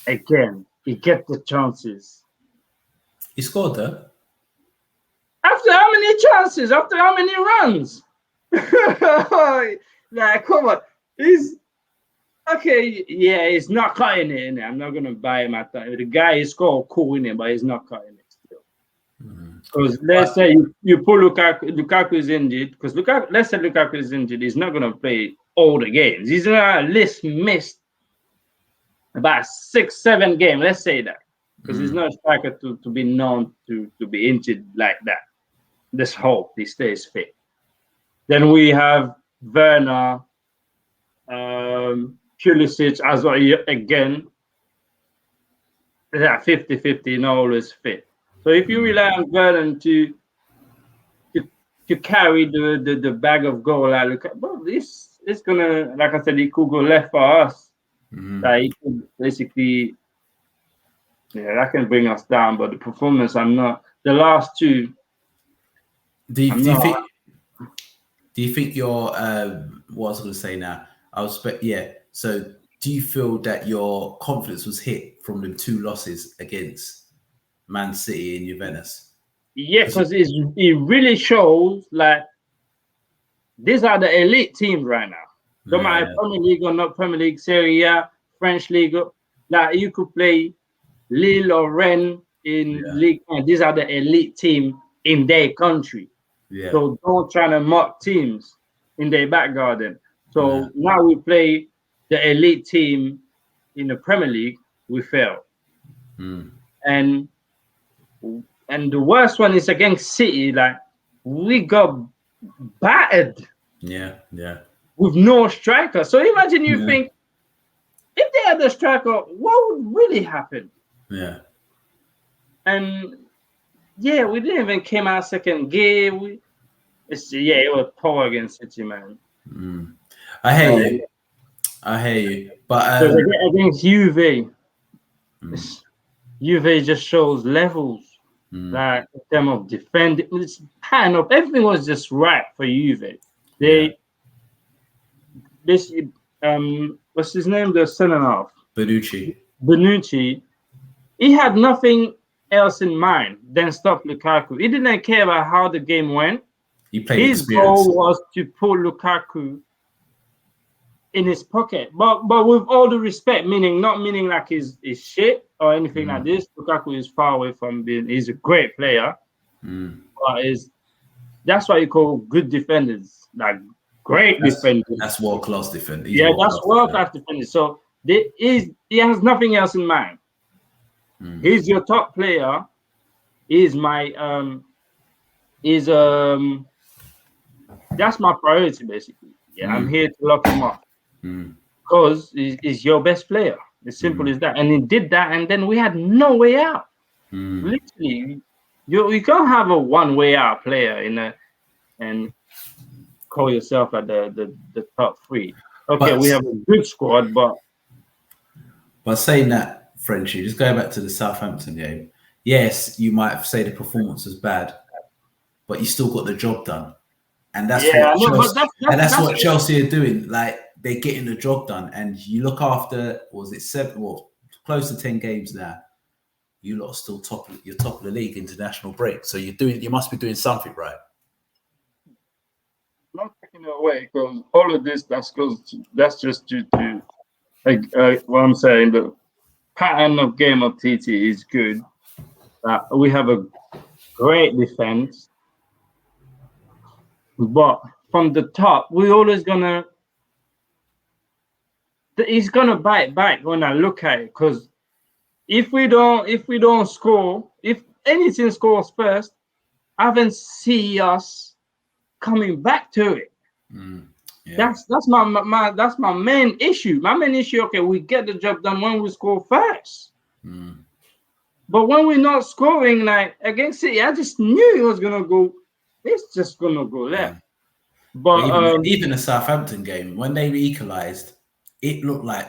Speaker 2: again. He gets the chances.
Speaker 1: He scored though.
Speaker 2: After how many chances? After how many runs? Like, come on. He's okay. Yeah, he's not cutting it in there. I'm not gonna buy him at that. The guy is called cool in it, but he's not cutting it still. Because let's say you pull Lukaku is injured. Because let's say Lukaku is injured, he's not gonna play all the games. He's gonna at least miss about 6-7 games. Let's say that. Because he's not a striker to be known to be injured like that. Let's hope he stays fit. Then we have Werner, Pulisic as well again. Yeah, 50-50, not always fit. So if you rely on Werner to carry the bag of goal, it's gonna, like I said, it could go left for us. He could basically, that can bring us down. But the performance, I'm not. The last two.
Speaker 1: Do you think your what I was going to say now? So do you feel that your confidence was hit from the 2 losses against Man City and Juventus?
Speaker 2: Yeah, because it really shows like these are the elite teams right now. No matter Premier League or not Premier League, Serie A, French League, like you could play Lille or Rennes in League One. These are the elite team in their country.
Speaker 1: Yeah.
Speaker 2: So don't try to mock teams in their back garden. So now we play the elite team in the Premier League, we fail. And the worst one is against City. Like, we got battered.
Speaker 1: Yeah.
Speaker 2: With no striker. So imagine you think, if they had a striker, what would really happen?
Speaker 1: Yeah.
Speaker 2: And yeah, we didn't even came out second game. It was poor against City, man.
Speaker 1: I hear you. But
Speaker 2: so against Juve, Juve just shows levels. Like in terms of defending, it's pattern of everything was just right for Juve. What's his name? The center half. Bonucci. He had nothing else in mind than stop Lukaku. He didn't care about how the game went. His goal was to put Lukaku in his pocket. But with all the respect, not meaning like he's shit or anything like this. Lukaku is far away from being. He's a great player. But that's why you call good defenders, like great defenders.
Speaker 1: That's world-class defender.
Speaker 2: That's world-class defender. So he has nothing else in mind. He's your top player. He's my that's my priority basically. I'm here to lock him up because he's your best player. As simple as that. And he did that, and then we had no way out. Literally, you can't have a one-way out player and call yourself like the top three. Okay, we have a good squad, but
Speaker 1: saying that, Frenchie, just going back to the Southampton game. Yes, you might say the performance was bad, but you still got the job done, and that's what Chelsea are doing. Like, they're getting the job done, and you look after close to 10 games now. You lot are still you're top of the league international break, so you must be doing something right.
Speaker 2: Not taking it away, because all of this that's just due to what I'm saying. The pattern of game of TT is good. We have a great defense, but from the top, we're always gonna. He's gonna bite back when I look at it, because if we don't score, if anything scores first, I haven't see us coming back to it. That's my main issue. My main issue. Okay, we get the job done when we score first. But when we're not scoring, like against City, I just knew it was gonna go. It's just gonna go left. But
Speaker 1: even the Southampton game, when they equalised, it looked like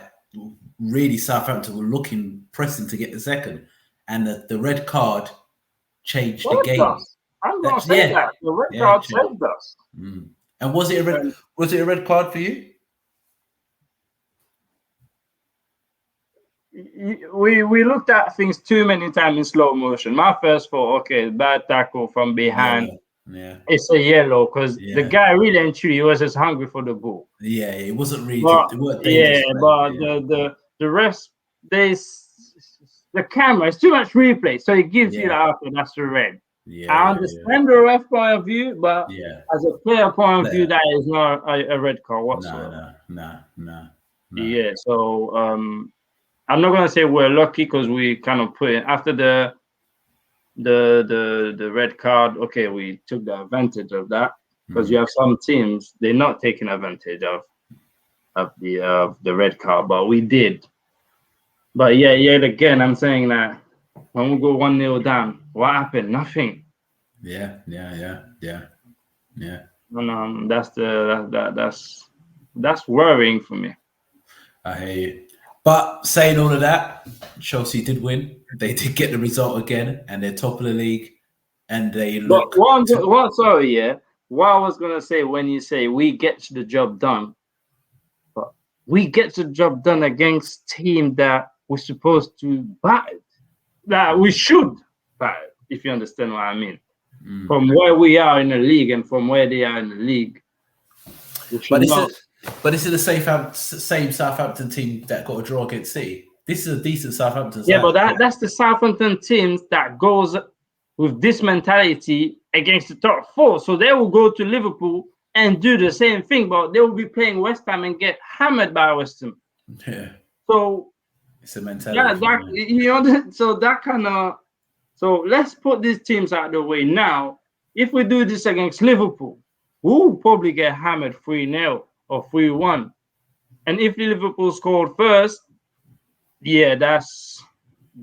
Speaker 1: really Southampton were pressing to get the second, and the red card changed the game.
Speaker 2: I'm gonna say that the red card saved us.
Speaker 1: And was it a red card for you?
Speaker 2: We looked at things too many times in slow motion. My first thought, okay, bad tackle from behind.
Speaker 1: Yeah.
Speaker 2: It's a yellow, because the guy really and truly was just hungry for the ball.
Speaker 1: Yeah, it wasn't really.
Speaker 2: But the rest, the camera is too much replay, so it gives you that, okay, that's the red. I understand the ref point of view, but as a player point of view, that is not a red card whatsoever.
Speaker 1: No.
Speaker 2: Yeah, so I'm not gonna say we're lucky, because we kind of put it after the red card. Okay, we took the advantage of that, because you have some teams they're not taking advantage of the red card, but we did. But again, I'm saying that when we go 1-0 down, what happened? Nothing.
Speaker 1: Yeah.
Speaker 2: And that's worrying for me.
Speaker 1: I hear you. But saying all of that, Chelsea did win. They did get the result again, and they're top of the league. And they look.
Speaker 2: What I was gonna say, when you say we get the job done, but we get the job done against team that we're supposed to bat, that we should bat, if you understand what I mean. From where we are in the league and from where they are in the league.
Speaker 1: But this is the same Southampton team that got a draw against City. This is a decent Southampton side.
Speaker 2: Yeah, but that's the Southampton teams that goes with this mentality against the top four. So they will go to Liverpool and do the same thing, but they will be playing West Ham and get hammered by West Ham.
Speaker 1: Yeah.
Speaker 2: So
Speaker 1: it's a mentality.
Speaker 2: So that kind of. So let's put these teams out of the way now. If we do this against Liverpool, we'll probably get hammered 3-0 or 3-1. And if Liverpool scored first, yeah, that's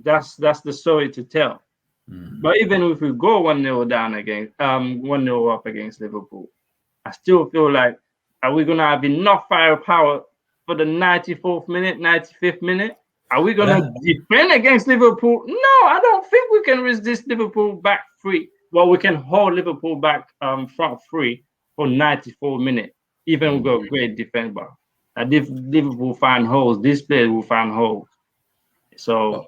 Speaker 2: the story to tell. But even if we go 1-0 down against 1-0 up against Liverpool, I still feel like, are we gonna have enough firepower for the 94th minute, 95th minute? Are we gonna defend against Liverpool? No, I don't think we can resist Liverpool back three. Well, we can hold Liverpool back front three for 94 minutes. Even we got great defense, but if Liverpool find holes, this player will find holes. So,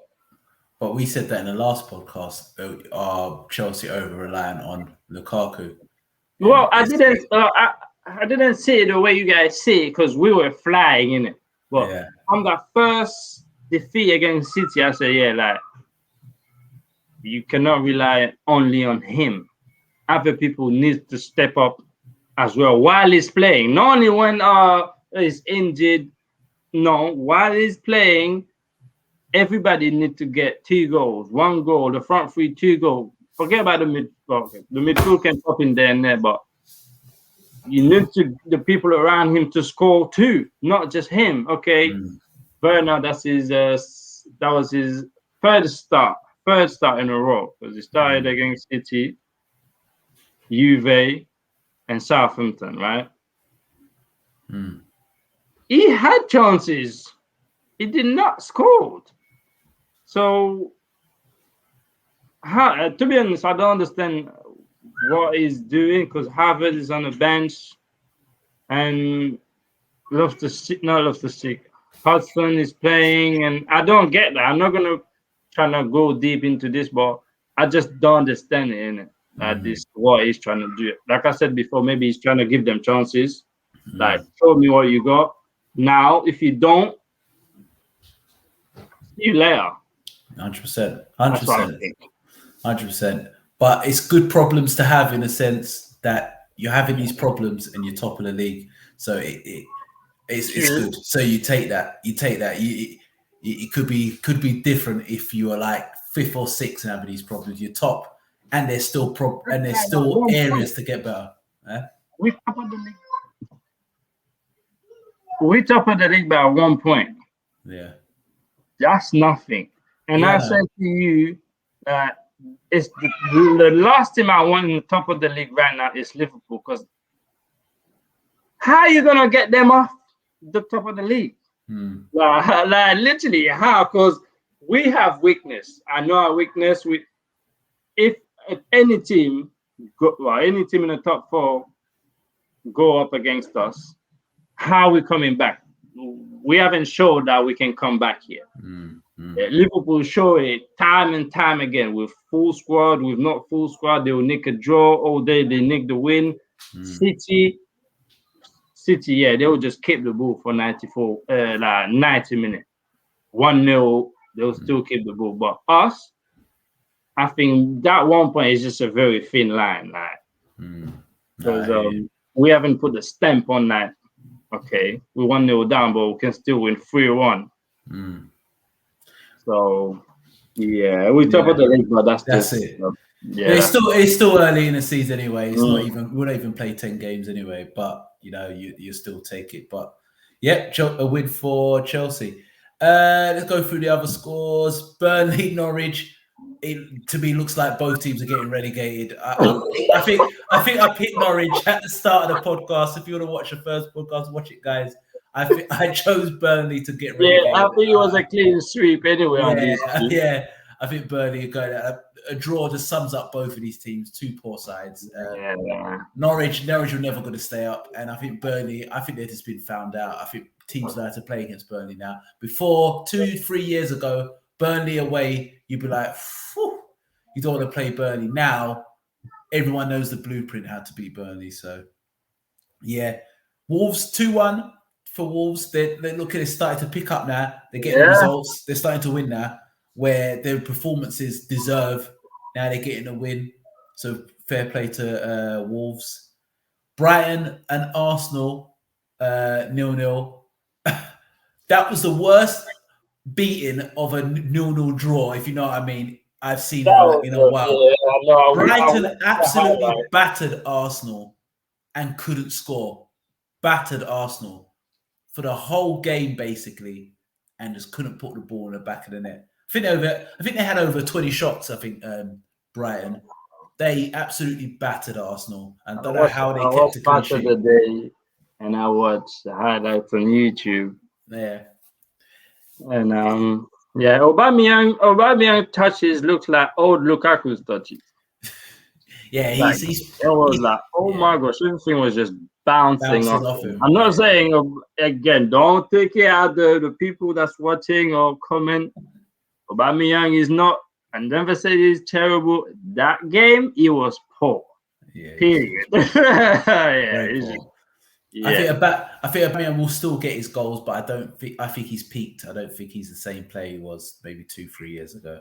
Speaker 1: but we said that in the last podcast. Are Chelsea over reliant on Lukaku?
Speaker 2: Well, I didn't say it the way you guys say it because we were flying in it. But on that first defeat against City, I said, yeah, like you cannot rely only on him. Other people need to step up as well while he's playing. Not only when he's injured. No, while he's playing, everybody need to get 2 goals, 1 goal, the front three, 2 goals. Forget about the midfield. Okay. The midfield can pop in there and there, but you need the people around him to score too, not just him. Okay, Bernard, that was his third start in a row because he started against City, Juve, and Southampton, right? He had chances. He did not score. So, to be honest, I don't understand what he's doing because Harvard is on the bench and Hudson is playing, and I don't get that. I'm not gonna try to go deep into this, but I just don't understand it in it. This what he's trying to do. Like I said before, maybe he's trying to give them chances. Like, show me what you got. Now, if you don't, see you later.
Speaker 1: 100%. 100%. But it's good problems to have in a sense that you're having these problems and you're top of the league. So it's good. So you take that. It could be different if you are like 5th or 6th and having these problems. You're top, and there's still areas to get better.
Speaker 2: We top of the league. We top of the league by 1 point.
Speaker 1: Yeah,
Speaker 2: that's nothing. And I said to you that it's the last team I want in the top of the league right now is Liverpool, because how are you gonna get them off the top of the league? Like literally, how? Because we have weakness. I know our weakness. If any team in the top 4 go up against us, how are we coming back? We haven't showed that we can come back here. Liverpool show it time and time again with full squad, with not full squad. They will nick a draw all day. They nick the win. City, yeah, they will just keep the ball for 90 minutes. 1-0, they'll still keep the ball. But us, I think that 1 point is just a very thin line, because we haven't put the stamp on that. Okay, we're 1-0 down, but we can still win 3-1. So, yeah, we top of the league, but that's
Speaker 1: it. It's still early in the season anyway. It's not even, we don't even play 10 games anyway. But you still take it. But a win for Chelsea. Let's go through the other scores. Burnley, Norwich. It to me looks like both teams are getting relegated. I think I picked Norwich at the start of the podcast. If you want to watch the first podcast, watch it, guys. I chose Burnley to get relegated.
Speaker 2: Yeah, I think it was a clean sweep anyway on this.
Speaker 1: Yeah, I think Burnley are going a draw just sums up both of these teams. 2 poor sides. Norwich are never going to stay up, and I think Burnley. I think they've just been found out. I think teams learn to play against Burnley now. Before 2-3 years ago, Burnley away, you'd be like, phew, you don't want to play Burnley. Now everyone knows the blueprint how to beat Burnley. So yeah, Wolves 2-1. for Wolves. They're looking, they're starting to pick up now. They're getting the
Speaker 2: Yeah.
Speaker 1: results. They're starting to win now, where their performances deserve. Now they're getting a win. So fair play to Wolves. Brighton and Arsenal 0-0. That was the worst beating of a 0-0 draw, if you know what I mean, I've seen in a while.
Speaker 2: Yeah,
Speaker 1: Brighton absolutely battered Arsenal and couldn't score. Battered Arsenal for the whole game, basically, and just couldn't put the ball in the back of the net. I think they had over 20 shots, I think, Brighton. They absolutely battered Arsenal. And don't know how they kept a clean sheet.
Speaker 2: The day, and I watched the highlights on YouTube.
Speaker 1: Yeah.
Speaker 2: And yeah, Aubameyang touches looks like old Lukaku's touches.
Speaker 1: Yeah,
Speaker 2: it was like, oh my gosh, everything was just bouncing off him. I'm not saying, again, don't take it out the people that's watching or comment. Aubameyang is not, I never said he's terrible. That game, he was poor.
Speaker 1: Yeah.
Speaker 2: Period.
Speaker 1: Yeah. I think Aubameyang will still get his goals, but I think he's peaked. I don't think he's the same player he was maybe 2-3 years ago.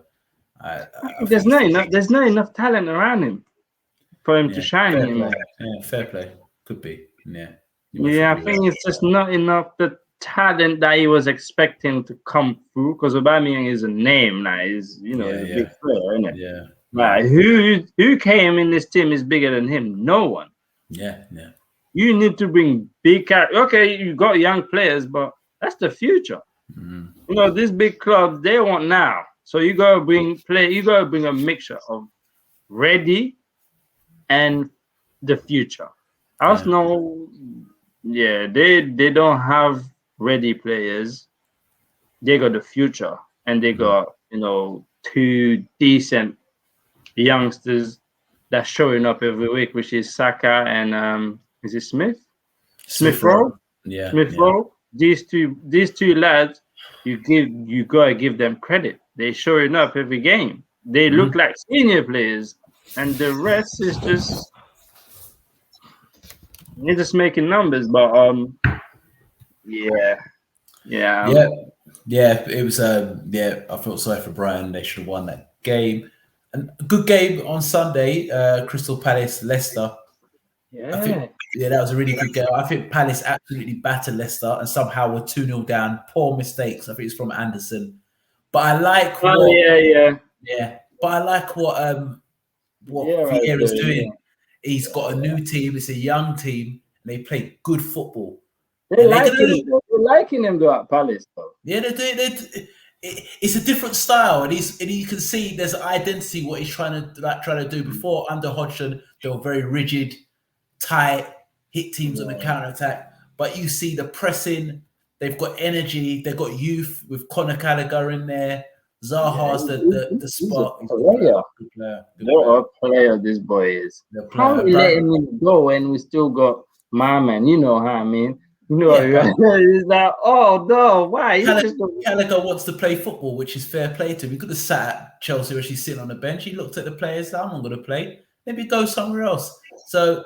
Speaker 2: There's not enough talent around him for him to shine anymore.
Speaker 1: Yeah, fair play. Could be. Yeah.
Speaker 2: I think it's just not enough the talent that he was expecting to come through, because Aubameyang is a name now. He's he's a big player, isn't it?
Speaker 1: Yeah.
Speaker 2: Right. Who came in this team is bigger than him? No one.
Speaker 1: Yeah.
Speaker 2: You need to bring big characters. Okay, you got young players, but that's the future.
Speaker 1: Mm-hmm.
Speaker 2: These big clubs, they want now. So you gotta bring a mixture of ready and the future. Arsenal, they don't have ready players. They got the future, and they got two decent youngsters that's showing up every week, which is Saka and is it Smith Rowe?
Speaker 1: Yeah,
Speaker 2: Smith Rowe. These two lads, you gotta give them credit. They're showing up every game. They look like senior players, and the rest is just they're just making numbers. But yeah.
Speaker 1: It was I felt sorry for Brighton. They should have won that game. And a good game on Sunday, Crystal Palace, Leicester.
Speaker 2: Yeah.
Speaker 1: I think that was a really good game. I think Palace absolutely battered Leicester and somehow were 2-0 down. Poor mistakes. I think it's from Anderson. But I like
Speaker 2: But
Speaker 1: I like what Vieira's doing. Yeah. He's got a new team. It's a young team, and they play good football.
Speaker 2: They're liking him though at Palace though.
Speaker 1: Yeah, it's a different style, and you can see there's an identity what he's trying to do. Before under Hodgson, they were very rigid, tight, hit teams on the counter attack. But you see the pressing. They've got energy. They've got youth with Conor Gallagher in there. Zaha's the spark.
Speaker 2: Good player. What a player this boy is. How we letting him go when we still got my man? You know how I mean. He's like, oh no, why?
Speaker 1: Gallagher wants to play football, which is fair play to him. He could have sat at Chelsea where she's sitting on the bench. He looked at the players. I'm not going to play. Maybe go somewhere else. So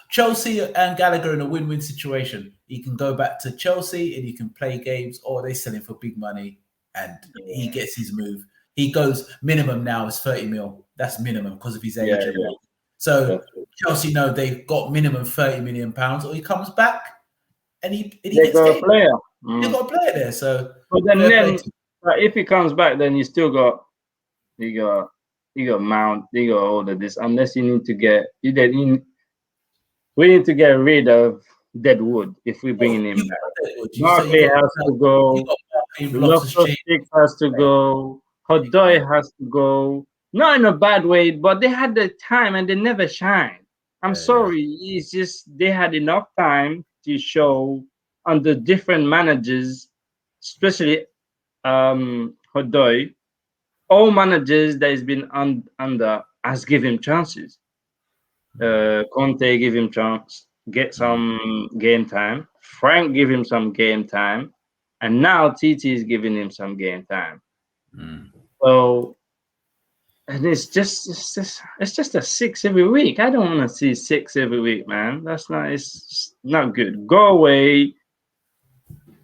Speaker 1: Chelsea and Gallagher in a win-win situation. He can go back to Chelsea and he can play games, or they sell him for big money and he gets his move. He goes minimum now is 30 mil. That's minimum because of his age. So Chelsea know they've got minimum 30 million pounds, or he comes back. And he gets
Speaker 2: got a player.
Speaker 1: They got a player there. So,
Speaker 2: but then if he comes back, then you still got Mount, you got all of this. Unless you need to get we need to get rid of Deadwood if we're bringing him back. Markley has to go. Loftus-Cheek has to go. Hodoi has to go. Not in a bad way, but they had the time and they never shine. I'm sorry. It's just they had enough time to show under different managers, especially Hodoi. All managers that has been under has given him chances. Conte give him chance, get some game time. Frank give him some game time, and now TT is giving him some game time. So, and it's just a 6 every week. I don't want to see 6 every week, man. It's not good. Go away.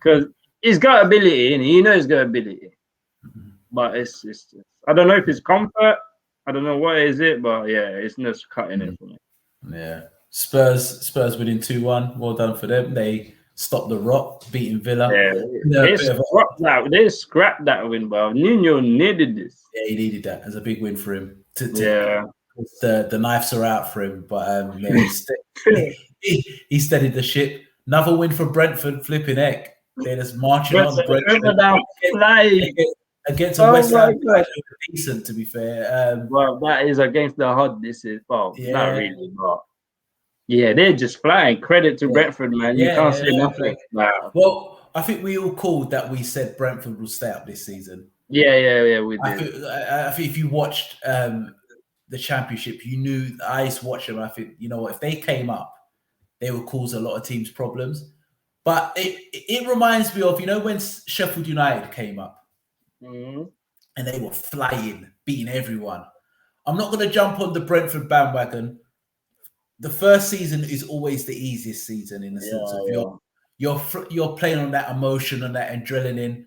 Speaker 2: because he's got ability, and he knows he's got ability. But it's I don't know if it's comfort. I don't know what is it, but yeah, it's just cutting it for me.
Speaker 1: Yeah. Spurs winning 2-1. Well done for them. They stopped the rot, beating Villa.
Speaker 2: Yeah, they scrapped that win, but Nuno needed this.
Speaker 1: Yeah, he needed that as a big win for him.
Speaker 2: Yeah.
Speaker 1: The knives are out for him, but yeah, he steadied the ship. Another win for Brentford, flipping heck. They're just marching on. Brentford against a West Ham side who were decent, to be fair.
Speaker 2: Well, that is against the hot. This is not really, but yeah, they're just flying. Credit to Brentford, man. You can't say nothing. Wow.
Speaker 1: Well, I think we all called that. We said Brentford will stay up this season.
Speaker 2: Yeah, we did.
Speaker 1: I think if you watched the Championship, you knew. I used to watch them. I think, you know what, if they came up, they would cause a lot of teams problems. But it reminds me of, you know, when Sheffield United came up and they were flying, beating everyone. I'm not going to jump on the Brentford bandwagon. The first season is always the easiest season in the sense of you're playing on that emotion and that adrenaline.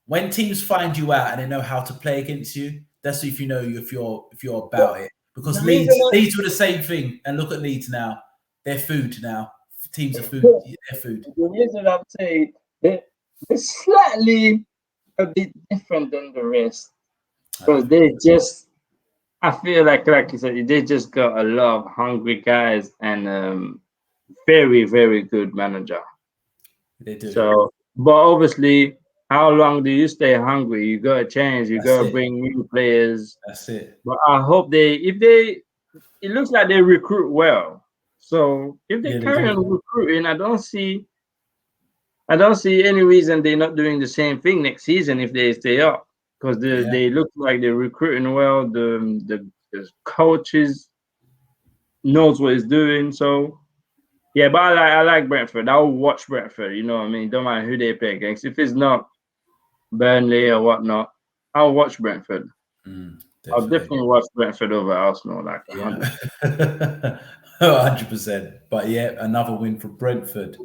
Speaker 1: When teams find you out and they know how to play against you, that's if you know if you're about it. Because Leeds were the same thing, and look at Leeds now. They're food now. Teams are food. They're food.
Speaker 2: The reason I'm saying they're slightly a bit different than the rest, because they just, I feel like you said, they just got a lot of hungry guys and very, very good manager.
Speaker 1: They do.
Speaker 2: So, but obviously, how long do you stay hungry? You got to change. You got to bring new players.
Speaker 1: That's it.
Speaker 2: But I hope it looks like they recruit well. So if they carry on recruiting, I don't see any reason they're not doing the same thing next season if they stay up, because they look like they're recruiting well. The coaches knows what he's doing. So yeah, but I like Brentford. I'll watch Brentford. You know what I mean? Don't matter who they play against. If it's not Burnley or whatnot, I'll watch Brentford. I'll definitely watch Brentford over Arsenal, like 100%.
Speaker 1: 100%. But yeah, another win for Brentford.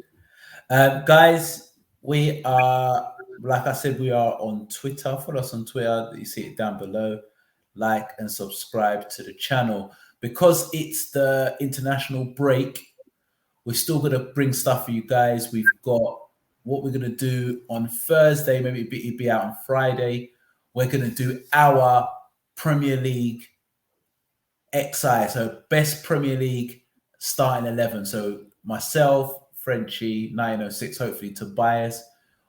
Speaker 1: Guys, we are, like I said, we are on Twitter. Follow us on Twitter. You see it down below. Like and subscribe to the channel. Because it's the international break, we're still going to bring stuff for you guys. We've got what we're going to do on Thursday. Maybe it'll be out on Friday. We're going to do our Premier League XI. So best Premier League starting 11. So myself, Frenchie, 906, hopefully Tobias.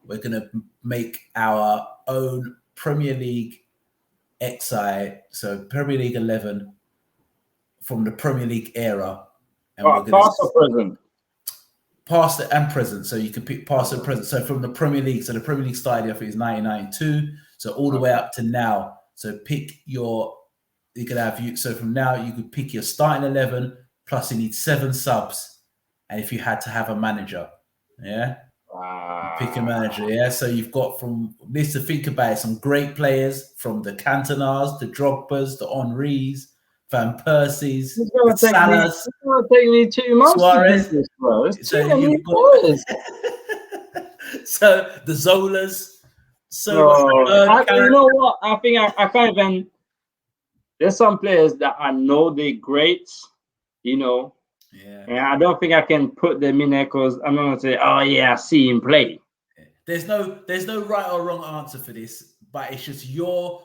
Speaker 1: We're going to make our own Premier League XI. So Premier League 11 from the Premier League era. And we're going
Speaker 2: past or present?
Speaker 1: Past and present. So you can pick past and present. So from the Premier League. So the Premier League started, I think, is 1992. So all the way up to now. So pick you could have so from now you could pick your starting 11, plus you need 7 subs. And if you had to have a manager, pick a manager, So you've got from this to think about it, some great players from the Cantonas, the Drogbas, the Henrys, Van Persies, the Salahs.
Speaker 2: It's going to take me 2 months
Speaker 1: Suarez.
Speaker 2: to do this, bro. It's
Speaker 1: So
Speaker 2: too many
Speaker 1: players. So the Zolas.
Speaker 2: You know what? I think I can't even. There's some players that I know they're great, you know.
Speaker 1: Yeah.
Speaker 2: And I don't think I can put them in there because I'm not gonna say, oh yeah, I see him play.
Speaker 1: There's no right or wrong answer for this, but it's just your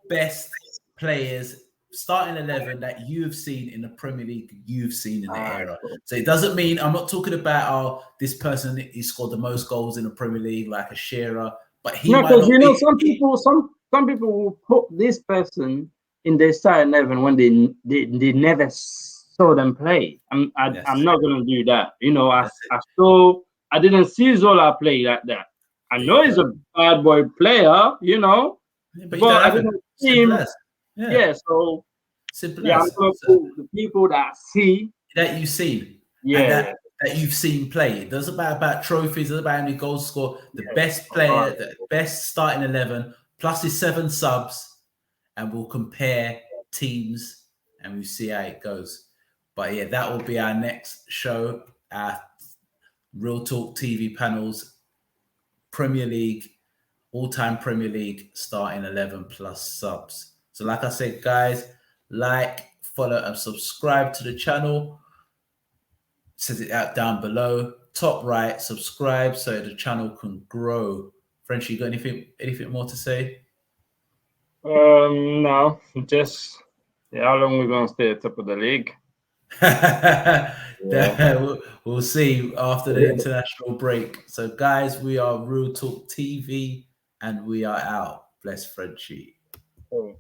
Speaker 1: best players starting 11 that you've seen in the Premier League, you've seen in the era. So it doesn't mean I'm not talking about this person he scored the most goals in the Premier League like a Shearer, but he might not be.
Speaker 2: Some people will put this person in their starting 11 when they never saw them play. I'm not gonna do that. You know, I didn't see Zola play like that. I know he's a bad boy player, you know, but I didn't see him. So
Speaker 1: simple.
Speaker 2: I'm gonna put the people that
Speaker 1: you've seen. Yeah. That you've seen play. It doesn't matter about trophies, it doesn't matter how many goals scored. The best player, the best starting 11, plus his 7 subs, and we'll compare teams and we'll see how it goes. But yeah, that will be our next show. Our Real Talk TV panels Premier League, all-time Premier League starting 11 plus subs. So like I said, guys, like, follow, and subscribe to the channel. Says it out down below. Top right, subscribe so the channel can grow. Frenchie, you got anything more to say?
Speaker 2: No, just how long we gonna stay at top of the league?
Speaker 1: We'll see after the international break. So, guys, we are Real Talk TV, and we are out. Bless Frenchie.
Speaker 2: Oh.